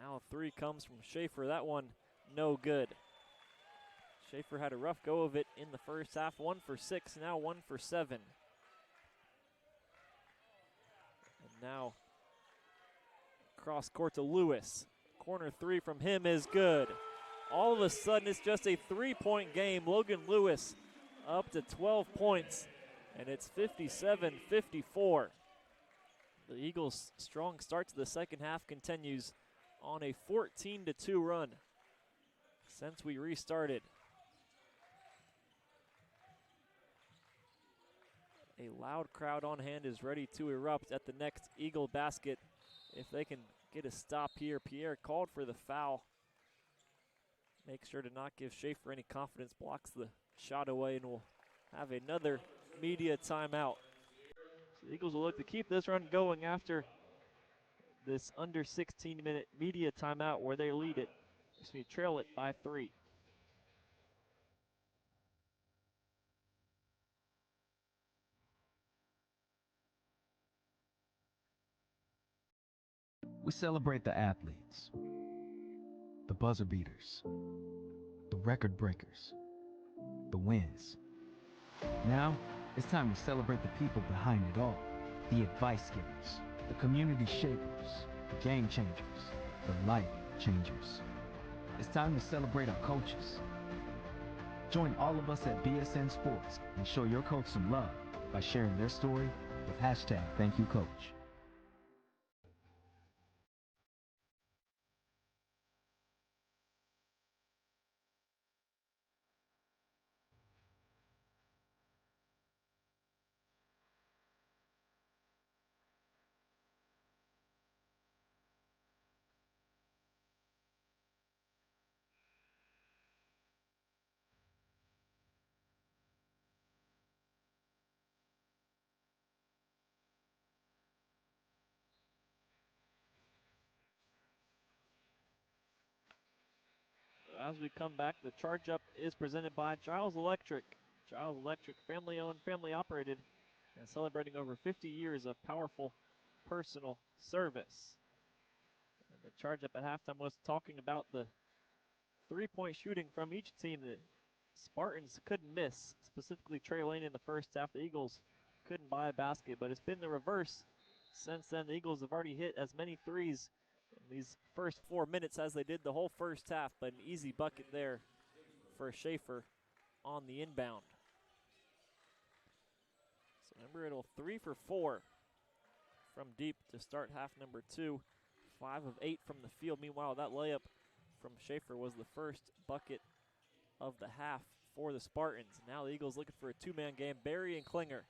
Speaker 2: Now a three comes from Schaefer. That one, no good. Schaefer had a rough go of it in the first half. 1 for 6, now 1 for 7. And now cross court to Lewis. Corner three from him is good. All of a sudden, it's just a 3-point game. Logan Lewis up to 12 points, and it's 57-54. The Eagles' strong start to the second half continues on a 14-2 run since we restarted. A loud crowd on hand is ready to erupt at the next Eagle basket if they can get a stop here. Pierre called for the foul. Make sure to not give Schaefer any confidence, blocks the shot away, and we'll have another media timeout. So the Eagles will look to keep this run going after this under 16-minute media timeout where they trail it by 3.
Speaker 8: We celebrate the athletes, the buzzer beaters, the record breakers, the wins. Now, it's time to celebrate the people behind it all. The advice givers, the community shapers, the game changers, the life changers. It's time to celebrate our coaches. Join all of us at BSN Sports and show your coach some love by sharing their story with #ThankYouCoach.
Speaker 2: As we come back, the charge up is presented by Giles Electric. Giles Electric, family owned, family operated, and celebrating over 50 years of powerful personal service. And the charge up at halftime was talking about the 3-point shooting from each team. The Spartans couldn't miss, specifically Trey Lane in the first half. The Eagles couldn't buy a basket, but it's been the reverse. Since then, the Eagles have already hit as many threes in these first 4 minutes as they did the whole first half, but an easy bucket there for Schaefer on the inbound. So Embry-Riddle 3 for 4 from deep to start half number 2. 5 of 8 from the field. Meanwhile, that layup from Schaefer was the first bucket of the half for the Spartans. Now the Eagles looking for a two-man game. Barry and Klinger,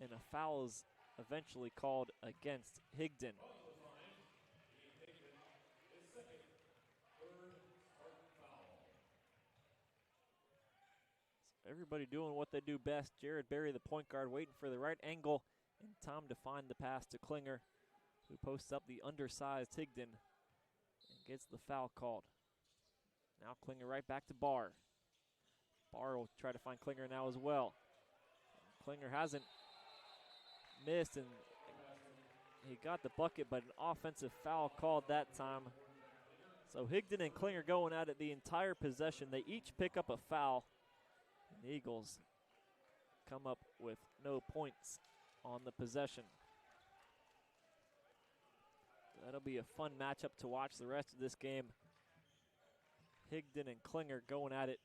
Speaker 2: and a foul is eventually called against Higdon. Everybody doing what they do best. Jared Berry, the point guard, waiting for the right angle and time to find the pass to Klinger, who posts up the undersized Higdon and gets the foul called. Now Klinger right back to Barr. Barr will try to find Klinger now as well. Klinger hasn't missed, and he got the bucket, but an offensive foul called that time. So Higdon and Klinger going at it the entire possession. They each pick up a foul. The Eagles come up with no points on the possession. That'll be a fun matchup to watch the rest of this game. Higdon and Klinger going at it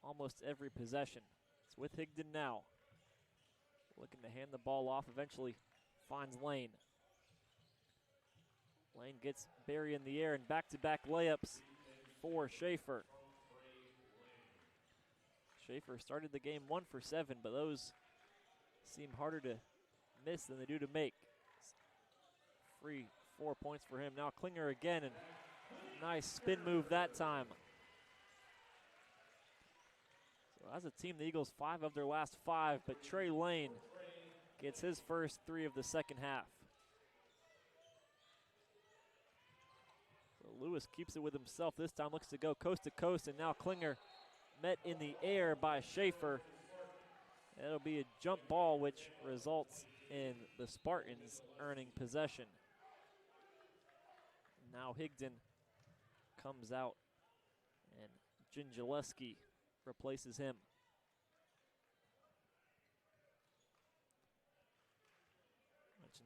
Speaker 2: almost every possession. It's with Higdon now. Looking to hand the ball off, eventually finds Lane. Lane gets Barry in the air, and back-to-back layups for Schaefer. Schaefer started the game 1 for 7, but those seem harder to miss than they do to make. Free 4 points for him. Now Klinger again, and nice spin move that time. So as a team, the Eagles 5 of their last 5, but Trey Lane gets his first 3 of the second half. So Lewis keeps it with himself. This time looks to go coast to coast, and now Klinger met in the air by Schaefer. It'll be a jump ball, which results in the Spartans earning possession. Now Higdon comes out, and Gingileski replaces him.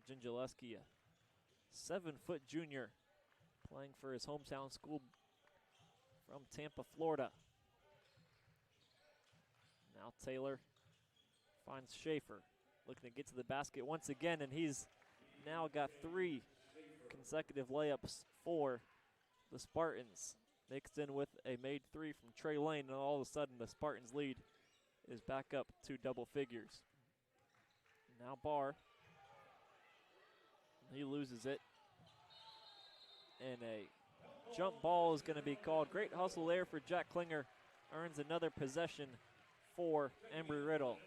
Speaker 2: Gingileski, a 7-foot junior, playing for his hometown school from Tampa, Florida. Now Taylor finds Schaefer, looking to get to the basket once again, and he's now got 3 consecutive layups for the Spartans. Mixed in with a made 3 from Trey Lane, and all of a sudden the Spartans lead is back up to double figures. Now Barr, he loses it, and a jump ball is going to be called. Great hustle there for Jack Klinger, earns another possession for Embry-Riddle.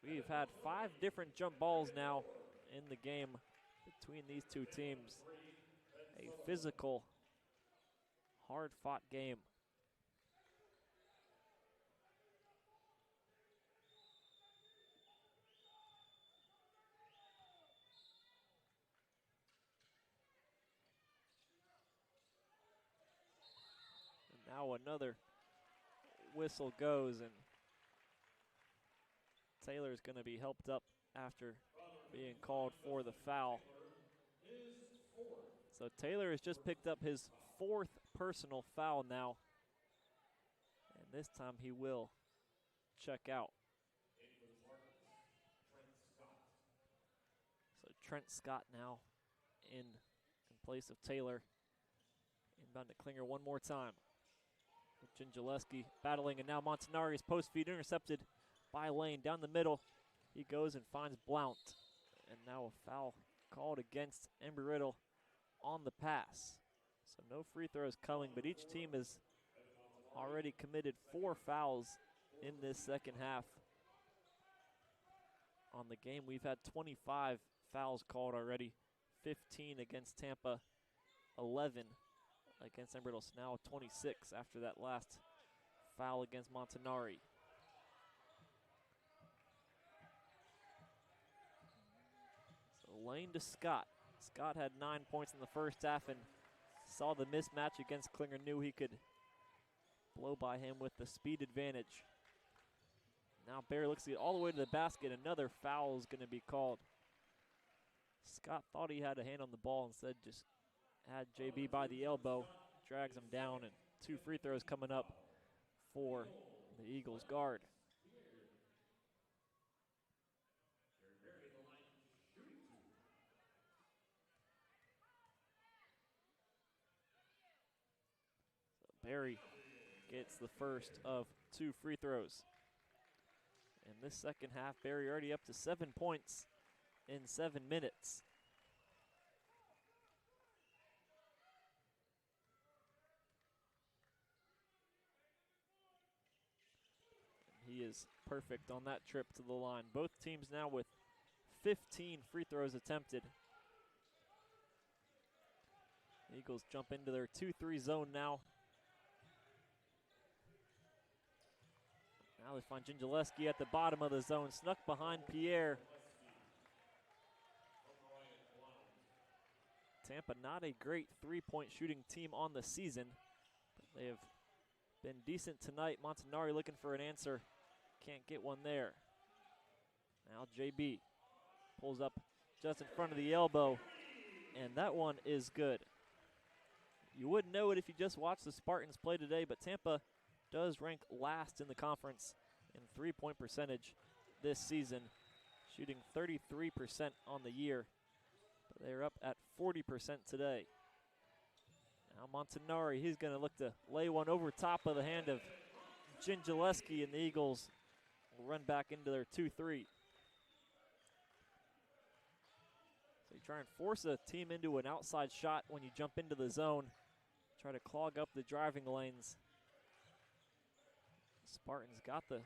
Speaker 2: We've had 5 different jump balls now in the game between these two teams. A physical, hard-fought game. And now another whistle goes, and Taylor's going to be helped up after being called for the foul. So Taylor has just picked up his 4th personal foul now, and this time he will check out. So Trent Scott now in place of Taylor. Inbound to Klinger one more time. Gingileski battling, and now Montanari's post feed intercepted by Lane down the middle. He goes and finds Blount, and now a foul called against Embry-Riddle on the pass. So no free throws coming, but each team has already committed 4 fouls in this second half. On the game, we've had 25 fouls called already, 15 against Tampa, 11 against Embry-Riddle. So now 26 after that last foul against Montanari. So Lane to Scott. Scott had 9 points in the first half and saw the mismatch against Klinger, knew he could blow by him with the speed advantage. Now Barry looks to get all the way to the basket. Another foul is going to be called. Scott thought he had a hand on the ball, instead just had JB by the elbow, drags him down, and 2 free throws coming up for the Eagles guard. So Barry gets the first of 2 free throws. In this second half, Barry already up to 7 points in 7 minutes. He is perfect on that trip to the line. Both teams now with 15 free throws attempted. The Eagles jump into their 2-3 zone now. Now they find Gingileski at the bottom of the zone, snuck behind Pierre. Tampa not a great 3-point shooting team on the season, but they have been decent tonight. Montanari looking for an answer. Can't get one there. Now JB pulls up just in front of the elbow, and that one is good. You wouldn't know it if you just watched the Spartans play today, but Tampa does rank last in the conference in 3-point percentage this season, shooting 33% on the year. But they're up at 40% today. Now Montanari, he's going to look to lay one over top of the hand of Gingileski, and the Eagles will run back into their 2-3. So you try and force a team into an outside shot when you jump into the zone. Try to clog up the driving lanes. Spartans got the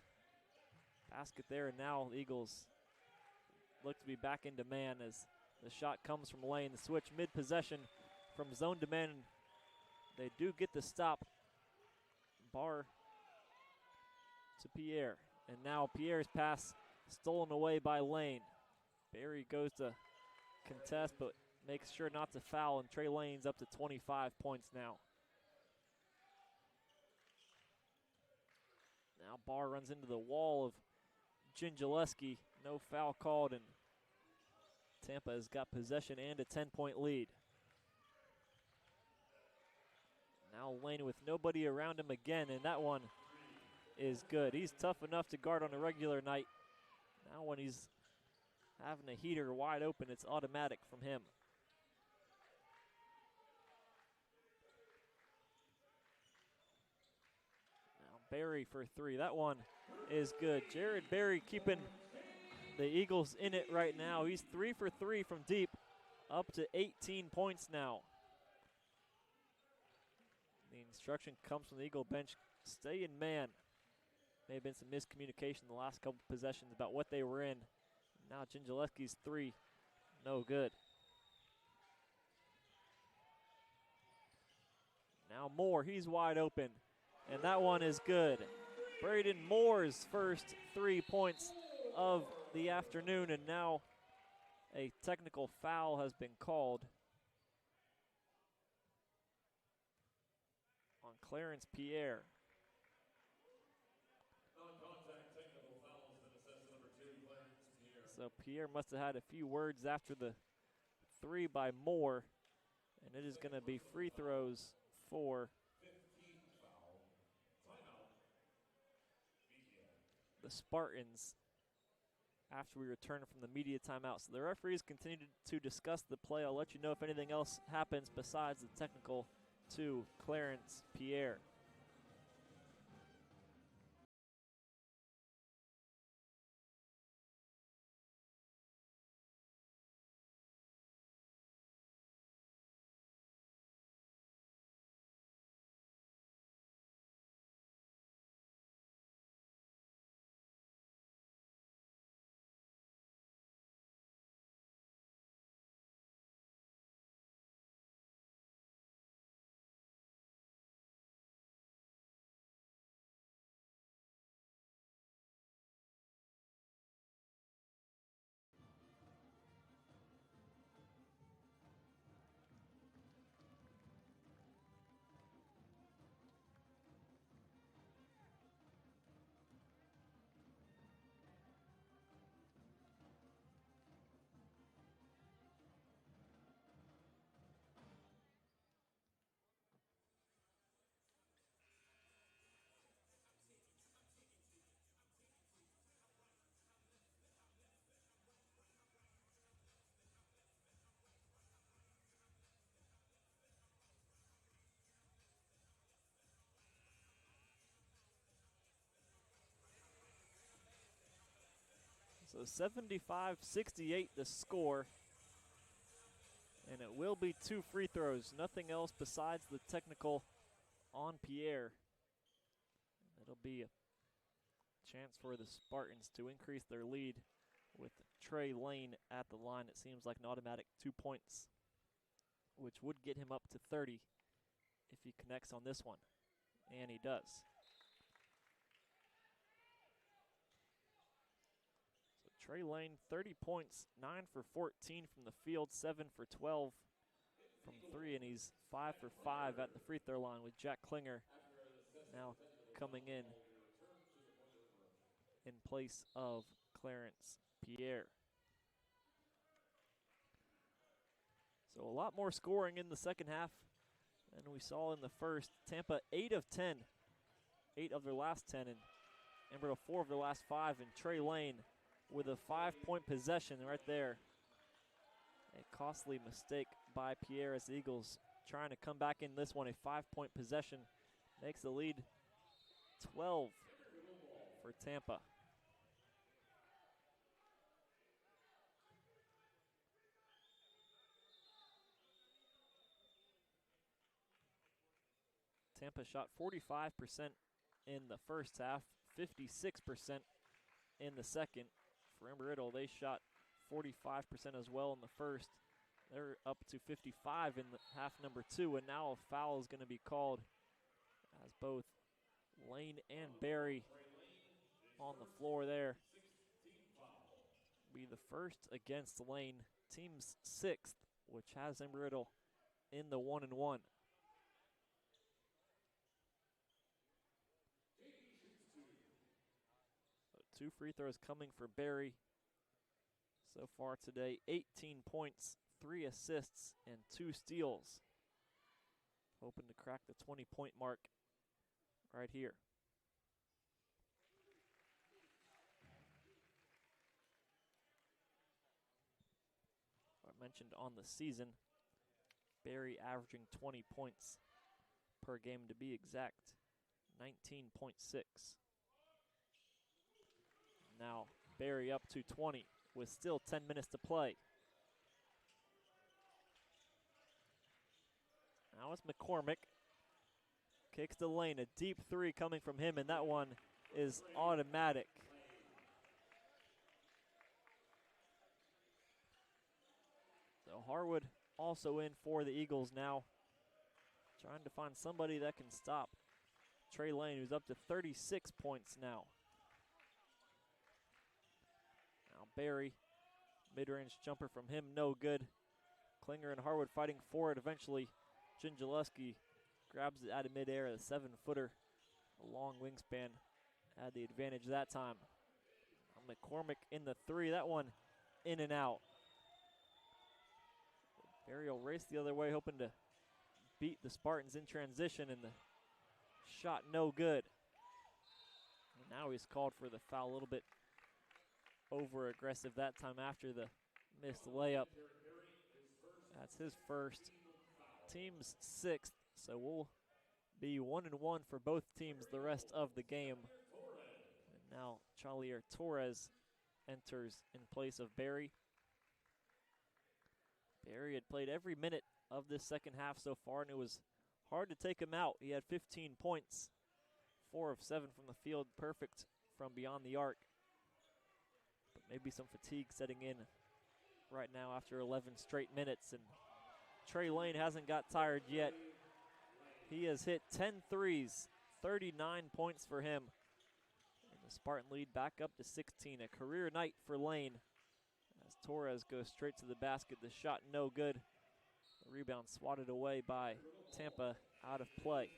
Speaker 2: basket there, and now the Eagles look to be back into man as the shot comes from Lane. The switch mid-possession from zone to man. They do get the stop. Barr to Pierre. And now Pierre's pass stolen away by Lane. Barry goes to contest, but makes sure not to foul, and Trey Lane's up to 25 points now. Now Barr runs into the wall of Gingileski. No foul called, and Tampa has got possession and a 10-point lead. Now Lane with nobody around him again, and that one is good. He's tough enough to guard on a regular night. Now when he's having a heater wide open, it's automatic from him. Now Berry for three. That one is good. Jared Berry keeping the Eagles in it right now. He's 3 for 3 from deep, up to 18 points now. The instruction comes from the Eagle bench, stay in man. May have been some miscommunication the last couple possessions about what they were in. Now Gingileski's three, no good. Now Moore, he's wide open, and that one is good. Braden Moore's first 3 points of the afternoon, and now a technical foul has been called on Clarence Pierre.
Speaker 1: Non-contact technical foul has been assessed number 2, Clarence Pierre.
Speaker 2: So Pierre must have had a few words after the three by Moore, and it is going to be free throws for
Speaker 1: 15th foul. Timeout. Media.
Speaker 2: the Spartans after we return from the media timeout. So the referees continue to discuss the play. I'll let you know if anything else happens besides the technical to Clarence Pierre. So 75-68 the score, and it will be 2 free throws, nothing else besides the technical on Pierre. It'll be a chance for the Spartans to increase their lead with Trey Lane at the line. It seems like an automatic 2 points, which would get him up to 30 if he connects on this one, and he does. Trey Lane, 30 points, 9 for 14 from the field, 7 for 12 from three, and he's 5 for 5 at the free throw line with Jack Klinger now coming in place of Clarence Pierre. So a lot more scoring in the second half than we saw in the first. Tampa 8 of 10, 8 of their last 10, and Embry-Riddle 4 of their last 5, and Trey Lane with a 5-point possession right there. A costly mistake by Pierre as the Eagles trying to come back in this one. A 5-point possession makes the lead 12 for Tampa. Tampa shot 45% in the first half, 56% in the second. For Embry-Riddle, they shot 45% as well in the first. They're up to 55 in the half number 2, and now a foul is going to be called as both Lane and Berry on the floor there. Be the first against Lane, team's 6th, which has Embry-Riddle in the 1-1. So 2 free throws coming for Barry so far today. 18 points, 3 assists, and 2 steals. Hoping to crack the 20-point mark right here. I mentioned on the season, Barry averaging 20 points per game to be exact, 19.6. Now Barry up to 20 with still 10 minutes to play. Now it's McCormick. Kicks to Lane, a deep 3 coming from him, and that one is automatic. So Harwood also in for the Eagles now. Trying to find somebody that can stop Trey Lane, who's up to 36 points now. Now Barry, mid-range jumper from him, no good. Klinger and Harwood fighting for it eventually. Gingileski grabs it out of midair, a 7-footer, a long wingspan, had the advantage that time. Now McCormick in the 3, that one in and out. Barry will race the other way, hoping to beat the Spartans in transition, and the shot no good. And now he's called for the foul, a little bit over-aggressive that time after the missed layup. That's his first, team's 6th, so we'll be 1-1 for both teams the rest of the game. And now Charlier Torres enters in place of Barry. Barry had played every minute of this second half so far, and it was hard to take him out. He had 15 points, 4 of 7 from the field, perfect from beyond the arc. But maybe some fatigue setting in right now after 11 straight minutes, and Trey Lane hasn't got tired yet. He has hit 10 threes, 39 points for him. And the Spartan lead back up to 16, a career night for Lane. As Torres goes straight to the basket, the shot no good. The rebound swatted away by Tampa, out of play.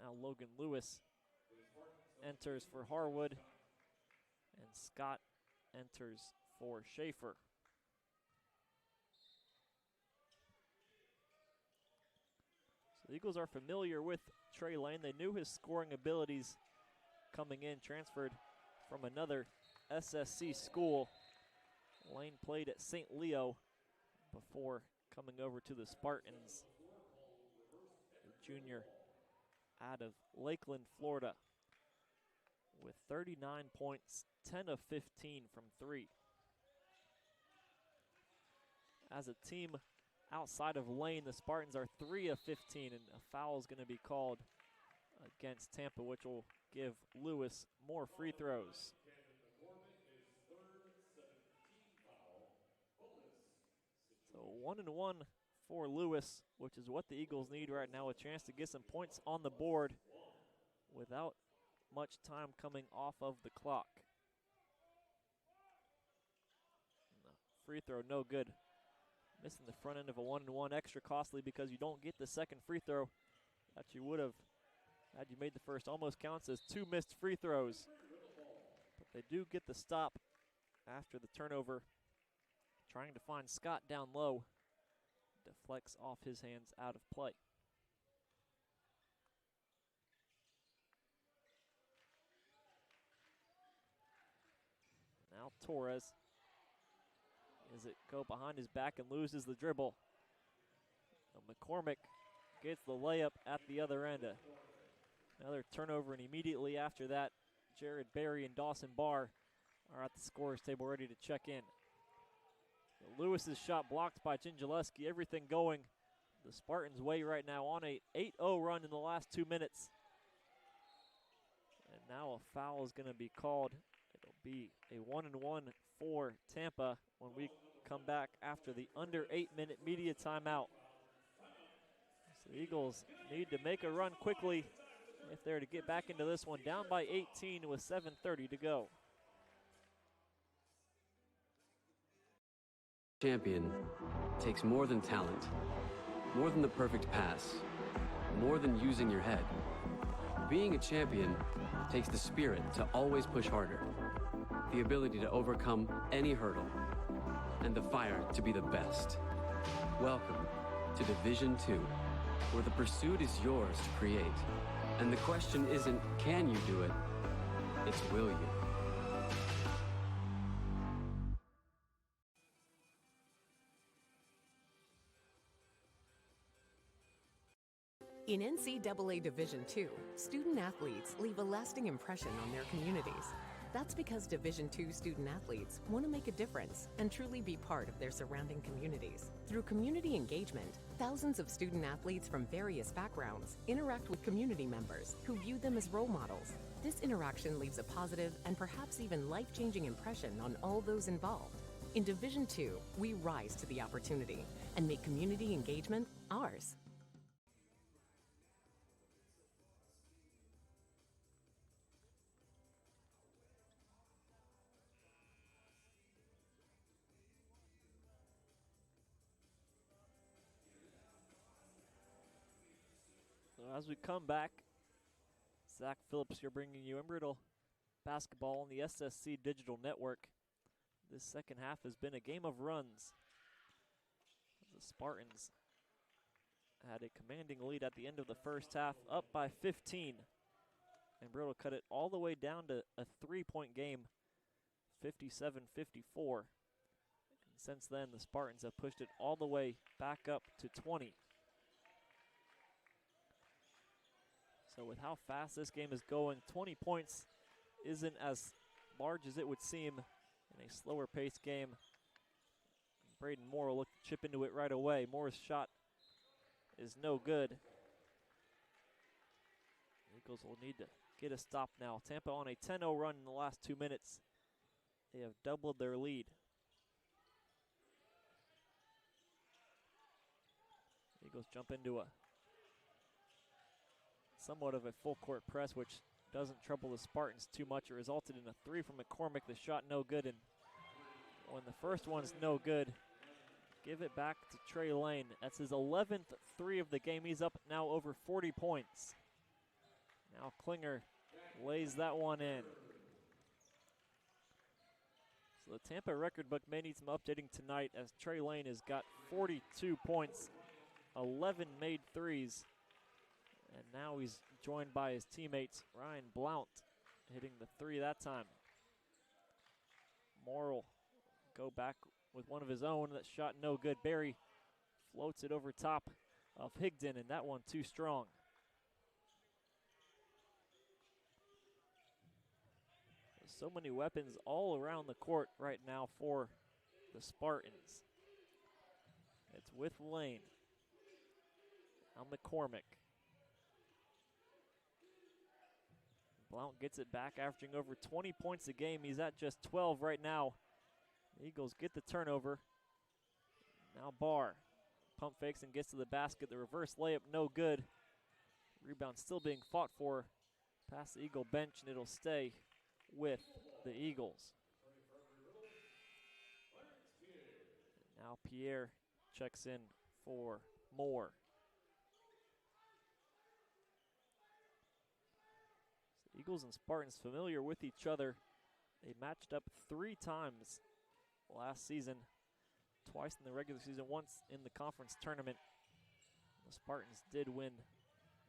Speaker 2: Now Logan Lewis enters for Harwood, and Scott enters for Schaefer. So the Eagles are familiar with Trey Lane. They knew his scoring abilities coming in, transferred from another SSC school. Lane played at St. Leo before coming over to the Spartans. A junior out of Lakeland, Florida, with 39 points, 10 of 15 from 3. As a team outside of Lane, the Spartans are 3 of 15, and a foul is going to be called against Tampa, which will give Lewis more free throws. So 1-1 for Lewis, which is what the Eagles need right now, a chance to get some points on the board without much time coming off of the clock. And the free throw no good. Missing the front end of a 1-1, extra costly because you don't get the second free throw that you would have had you made the first. Almost counts as 2 missed free throws. But they do get the stop after the turnover. Trying to find Scott down low. Deflects off his hands, out of play. Now Torres. Is it go behind his back and loses the dribble. Now McCormick gets the layup at the other end. Another turnover, and immediately after that, Jared Berry and Dawson Barr are at the scorer's table ready to check in. Lewis's shot blocked by Gingileski. Everything going the Spartans' way right now on a 8-0 run in the last 2 minutes. And now a foul is going to be called. It'll be a 1-1 for Tampa when we come back after the under 8-minute media timeout. So the Eagles need to make a run quickly if they're to get back into this one. Down by 18 with 7:30 to go.
Speaker 4: Champion takes more than talent, more than the perfect pass, more than using your head. Being a champion takes the spirit to always push harder, the ability to overcome any hurdle, and the fire to be the best. Welcome to Division 2, where the pursuit is yours to create. And the question isn't, can you do it? It's, will you?
Speaker 7: In NCAA Division II, student athletes leave a lasting impression on their communities. That's because Division II student athletes want to make a difference and truly be part of their surrounding communities. Through community engagement, thousands of student athletes from various backgrounds interact with community members who view them as role models. This interaction leaves a positive and perhaps even life-changing impression on all those involved. In Division II, we rise to the opportunity and make community engagement ours.
Speaker 2: So as we come back, Zach Phillips here bringing you Embry-Riddle basketball on the SSC Digital Network. This second half has been a game of runs. The Spartans had a commanding lead at the end of the first half, up by 15. Embry-Riddle cut it all the way down to a 3-point game, 57-54. And since then, the Spartans have pushed it all the way back up to 20. So with how fast this game is going, 20 points isn't as large as it would seem in a slower paced game. Braden Moore will look to chip into it right away. Moore's shot is no good. Eagles will need to get a stop now. Tampa on a 10-0 run in the last 2 minutes. They have doubled their lead. Eagles jump into a somewhat of a full court press, which doesn't trouble the Spartans too much. It resulted in a three from McCormick. The shot no good, and when the first one's no good, give it back to Trey Lane. That's his 11th three of the game. He's up now over 40 points. Now Klinger lays that one in. So the Tampa record book may need some updating tonight, as Trey Lane has got 42 points, 11 made threes. And now he's joined by his teammates, Ryan Blount, hitting the three that time. Moore will go back with one of his own. That shot no good. Barry floats it over top of Higdon, and that one too strong. There's so many weapons all around the court right now for the Spartans. It's with Lane. Now McCormick. Blount gets it back, averaging over 20 points a game. He's at just 12 right now. The Eagles get the turnover. Now Barr pump fakes and gets to the basket. The reverse layup no good. Rebound still being fought for past the Eagle bench, and it'll stay with the Eagles. Now Pierre checks in for Moore. Eagles and Spartans familiar with each other. They matched up 3 times last season, twice in the regular season, once in the conference tournament. The Spartans did win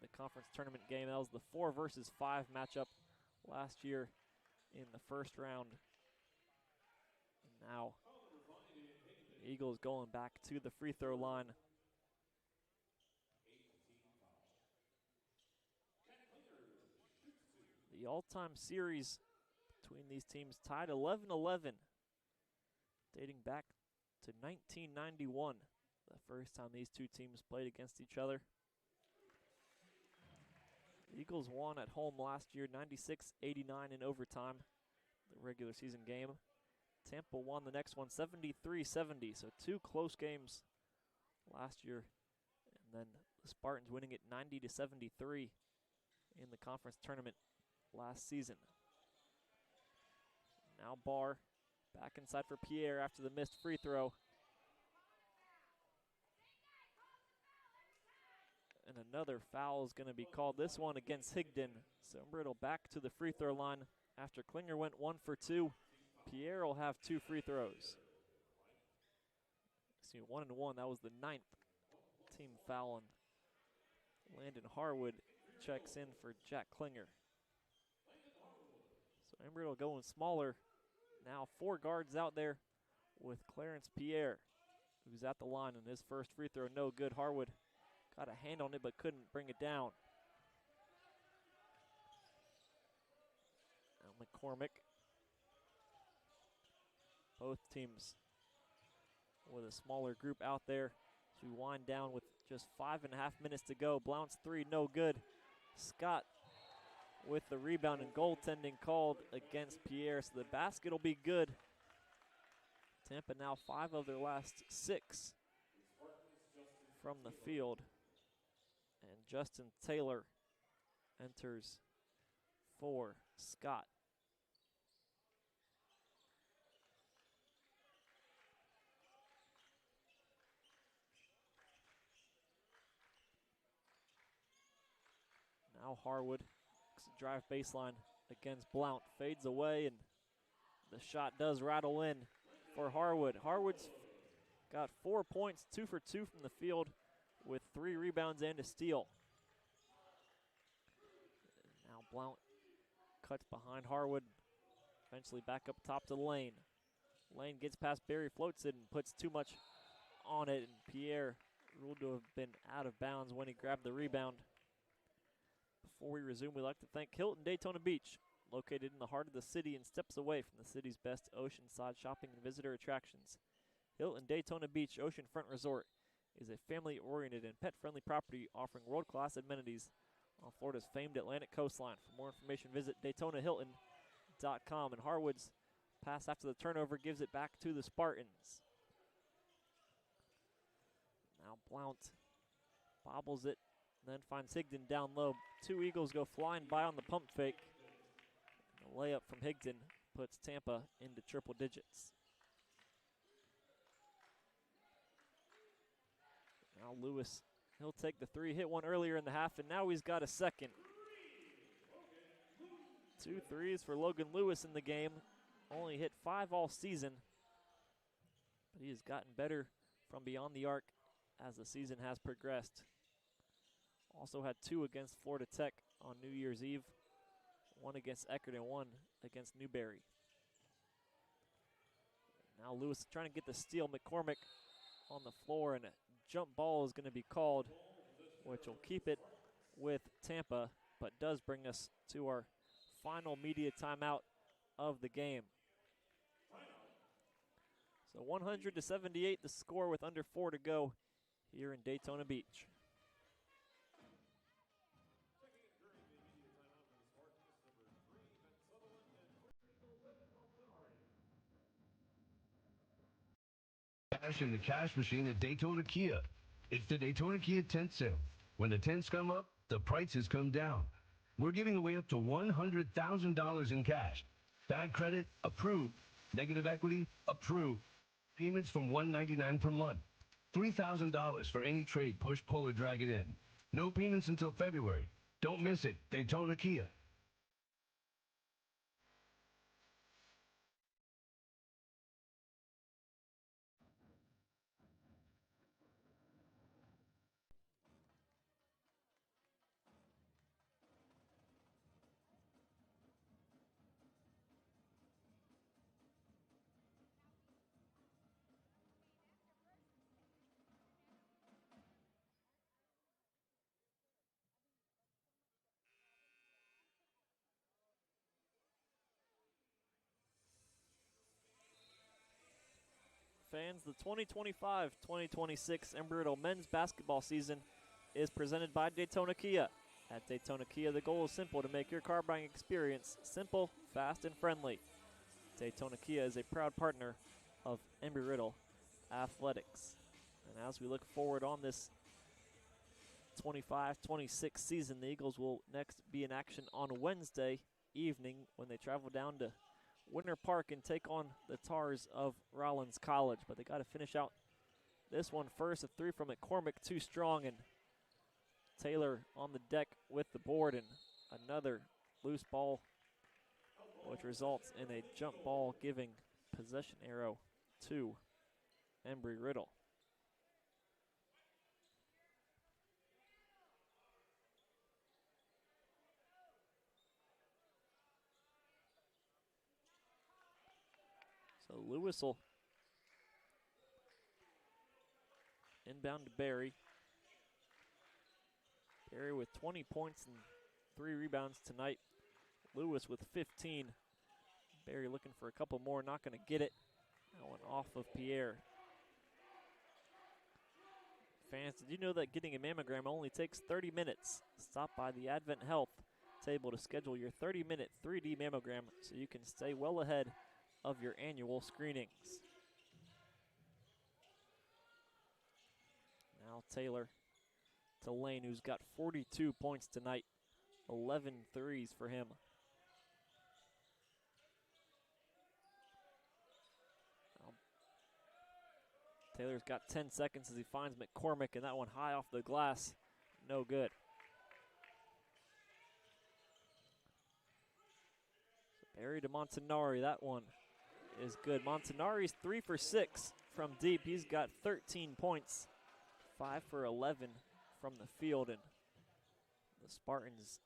Speaker 2: the conference tournament game. That was the 4 versus 5 matchup last year in the first round. And now the Eagles going back to the free throw line. The all-time series between these teams tied 11-11, dating back to 1991, the first time these two teams played against each other. The Eagles won at home last year, 96-89 in overtime, the regular season game. Tampa won the next one, 73-70, so 2 close games last year. And then the Spartans winning it 90-73 in the conference tournament last season. Now Barr back inside for Pierre after the missed free throw. Another foul is going to be called, this one against Higdon. So Embry-Riddle back to the free throw line after Klinger went 1 for 2. Pierre will have 2 free throws. See, 1 and 1, that was the 9th team foul, and Landon Harwood checks in for Jack Klinger. So Embry-Riddle going smaller. Now 4 guards out there with Clarence Pierre, who's at the line, and his first free throw no good. Harwood got a hand on it but couldn't bring it down. Now McCormick. Both teams with a smaller group out there to wind down with just 5.5 minutes to go. Blount's 3 no good. Scott with the rebound and goaltending called against Pierre, so the basket will be good. Tampa now 5 of their last 6 from the field. And Justin Taylor enters for Scott. Now Harwood drive baseline against Blount, fades away, and the shot does rattle in for Harwood. Harwood's got 4 points, 2 for 2 from the field with 3 rebounds and a steal. And now Blount cuts behind Harwood, eventually back up top to Lane. Lane gets past Barry, floats it, and puts too much on it, and Pierre ruled to have been out of bounds when he grabbed the rebound. Before we resume, we'd like to thank Hilton Daytona Beach, located in the heart of the city and steps away from the city's best oceanside shopping and visitor attractions. Hilton Daytona Beach Oceanfront Resort is a family-oriented and pet-friendly property offering world-class amenities on Florida's famed Atlantic coastline. For more information, visit DaytonaHilton.com. And Harwood's pass after the turnover gives it back to the Spartans. Now Blount bobbles it, then finds Higdon down low. 2 Eagles go flying by on the pump fake. The layup from Higdon puts Tampa into triple digits. Now Lewis, he'll take the 3, hit one earlier in the half, and now he's got a second. 2 threes for Logan Lewis in the game. Only hit 5 all season, but he has gotten better from beyond the arc as the season has progressed. Also had 2 against Florida Tech on New Year's Eve, 1 against Eckerd and 1 against Newberry. Now Lewis trying to get the steal. McCormick on the floor, and a jump ball is going to be called, which will keep it with Tampa, but does bring us to our final media timeout of the game. So 100-78 the score with under 4 to go here in Daytona Beach.
Speaker 9: Cash in the cash machine at Daytona Kia. It's the Daytona Kia tent sale. When the tents come up, the prices come down. We're giving away up to $100,000 in cash. Bad credit? Approved. Negative equity? Approved. Payments from $199 per month. $3,000 for any trade, push, pull, or drag it in. No payments until February. Don't miss it. Daytona Kia.
Speaker 2: Fans, the 2025-2026 Embry-Riddle men's basketball season is presented by Daytona Kia. At Daytona Kia, the goal is simple: to make your car buying experience simple, fast, and friendly. Daytona Kia is a proud partner of Embry-Riddle Athletics. And as we look forward on this 25-26 season, the Eagles will next be in action on Wednesday evening when they travel down to Winter Park and take on the Tars of Rollins College. But they got to finish out this one first. A 3 from McCormick, too strong, and Taylor on the deck with the board, and another loose ball, which results in a jump ball, giving possession arrow to Embry-Riddle. So Lewis will inbound to Barry. Barry with 20 points and 3 rebounds tonight. Lewis with 15. Barry looking for a couple more, not going to get it. That one off of Pierre. Fans, did you know that getting a mammogram only takes 30 minutes? Stop by the Advent Health table to schedule your 30-minute 3D mammogram so you can stay well ahead of your annual screenings. Now Taylor to Lane, who's got 42 points tonight. 11 threes for him. Taylor's got 10 seconds as he finds McCormick, and that one high off the glass. No good. Barry to Montanari. That one is good. Montanari's 3 for 6 from deep. He's got 13 points, 5 for 11 from the field, and the Spartans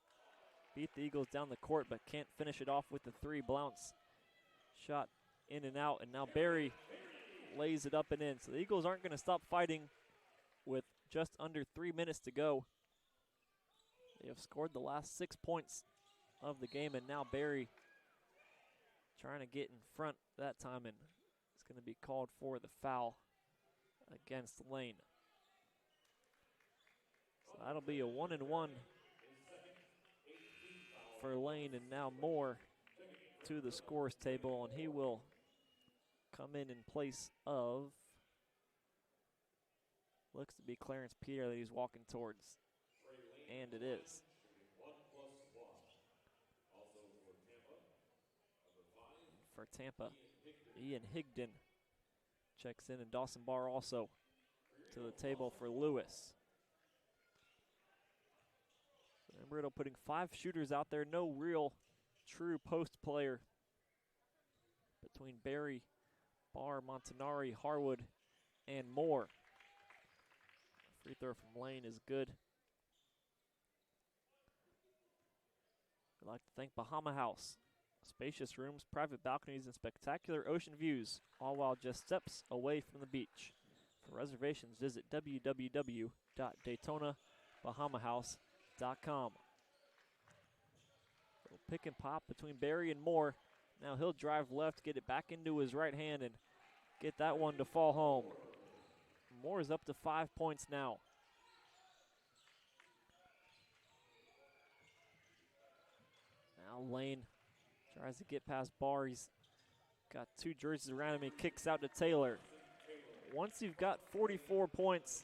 Speaker 2: beat the Eagles down the court but can't finish it off with the 3. Blount's shot in and out, and now Barry lays it up and in. So the Eagles aren't going to stop fighting with just under 3 minutes to go. They have scored the last 6 points of the game, and now Barry trying to get in front that time, and it's going to be called for the foul against Lane. So that'll be a 1-and-1 for Lane, and now Moore to the scores table, and he will come in place of, looks to be Clarence Pierre that he's walking towards, and it is. For Tampa, Ian Higdon checks in, and Dawson Barr also to the table for Lewis. Embry-Riddle putting 5 shooters out there, no real true post player between Barry, Barr, Montanari, Harwood, and Moore. Free throw from Lane is good. I'd like to thank Bahama House. Spacious rooms, private balconies, and spectacular ocean views, all while just steps away from the beach. For reservations, visit www.daytonabahamahouse.com. Little pick and pop between Barry and Moore. Now he'll drive left, get it back into his right hand, and get that one to fall home. Moore is up to 5 points now. Now Lane tries to get past Barr. He's got 2 jerseys around him. He kicks out to Taylor. Once you've got 44 points,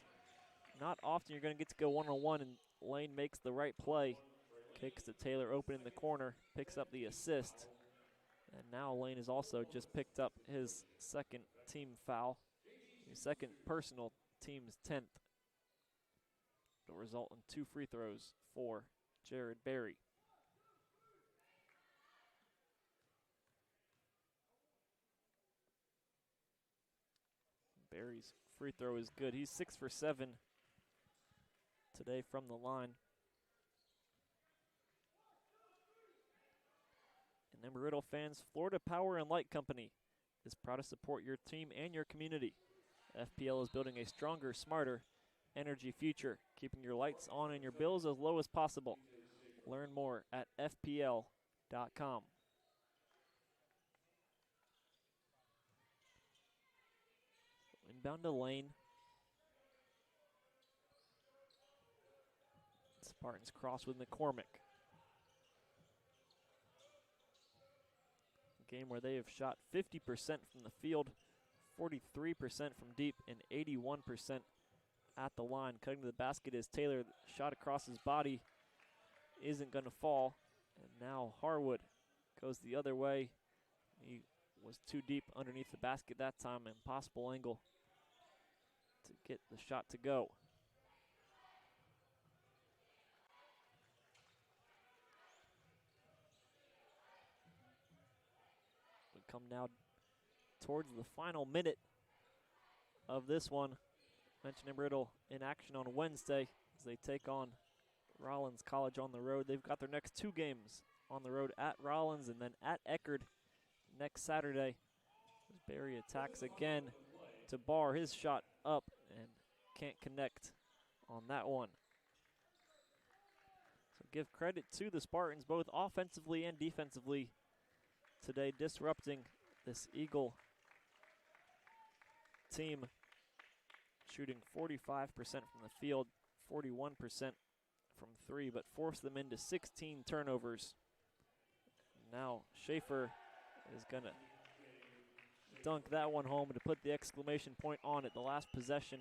Speaker 2: not often you're going to get to go one-on-one, and Lane makes the right play. Kicks to Taylor open in the corner, picks up the assist. And now Lane has also just picked up his 2nd team foul, his 2nd personal, team's 10th. It'll result in 2 free throws for Jared Barry. Barry's free throw is good. He's 6 for 7 today from the line. And Embry-Riddle fans, Florida Power and Light Company is proud to support your team and your community. FPL is building a stronger, smarter energy future, keeping your lights on and your bills as low as possible. Learn more at FPL.com. Inbound to Lane. Spartans cross with McCormick. A game where they have shot 50% from the field, 43% from deep, and 81% at the line. Cutting to the basket is Taylor. Shot across his body isn't going to fall. And now Harwood goes the other way. He was too deep underneath the basket that time. Impossible angle to get the shot to go. come now towards the final minute of this one. Mentioned Embry-Riddle in action on Wednesday as they take on Rollins College on the road. They've got their next 2 games on the road at Rollins and then at Eckerd next Saturday. Barry attacks again to bar his shot up and can't connect on that one. So give credit to the Spartans both offensively and defensively today, disrupting this Eagle team, shooting 45% from the field, 41% from 3, but forced them into 16 turnovers. Now Schaefer is going to dunk that one home to put the exclamation point on it. The last possession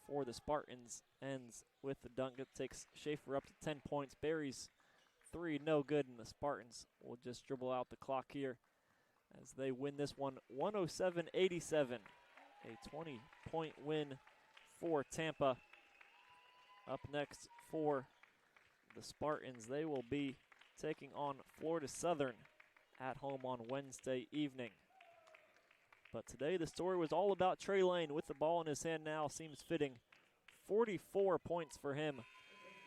Speaker 2: for the Spartans ends with the dunk. It takes Schaefer up to 10 points. Barry's 3 no good, and the Spartans will just dribble out the clock here as they win this one 107-87. A 20-point win for Tampa. Up next for the Spartans, they will be taking on Florida Southern at home on Wednesday evening. But today the story was all about Trey Lane with the ball in his hand now. Seems fitting. 44 points for him,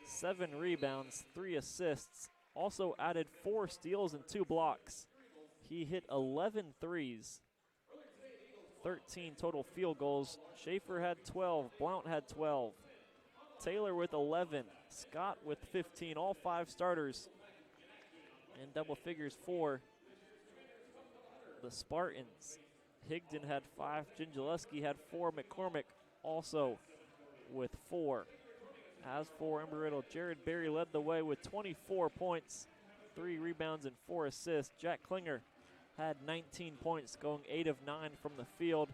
Speaker 2: 7 rebounds, 3 assists. Also added 4 steals and 2 blocks. He hit 11 threes, 13 total field goals. Schaefer had 12, Blount had 12. Taylor with 11, Scott with 15, all 5 starters in double figures for the Spartans. Higdon had 5, Gingileski had 4, McCormick also with 4. As for Embry-Riddle, Jared Berry led the way with 24 points, 3 rebounds and 4 assists. Jack Klinger had 19 points, going 8 of 9 from the field.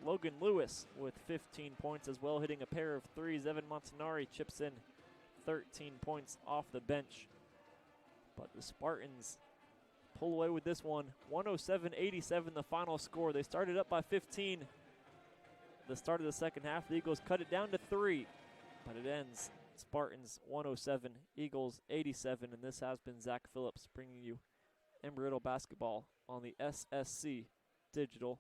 Speaker 2: Logan Lewis with 15 points as well, hitting a pair of threes. Evan Montanari chips in 13 points off the bench. But the Spartans pull away with this one, 107-87 the final score. They started up by 15. The start of the second half, the Eagles cut it down to 3, but it ends Spartans 107, Eagles 87, and this has been Zach Phillips bringing you Embry-Riddle basketball on the SSC Digital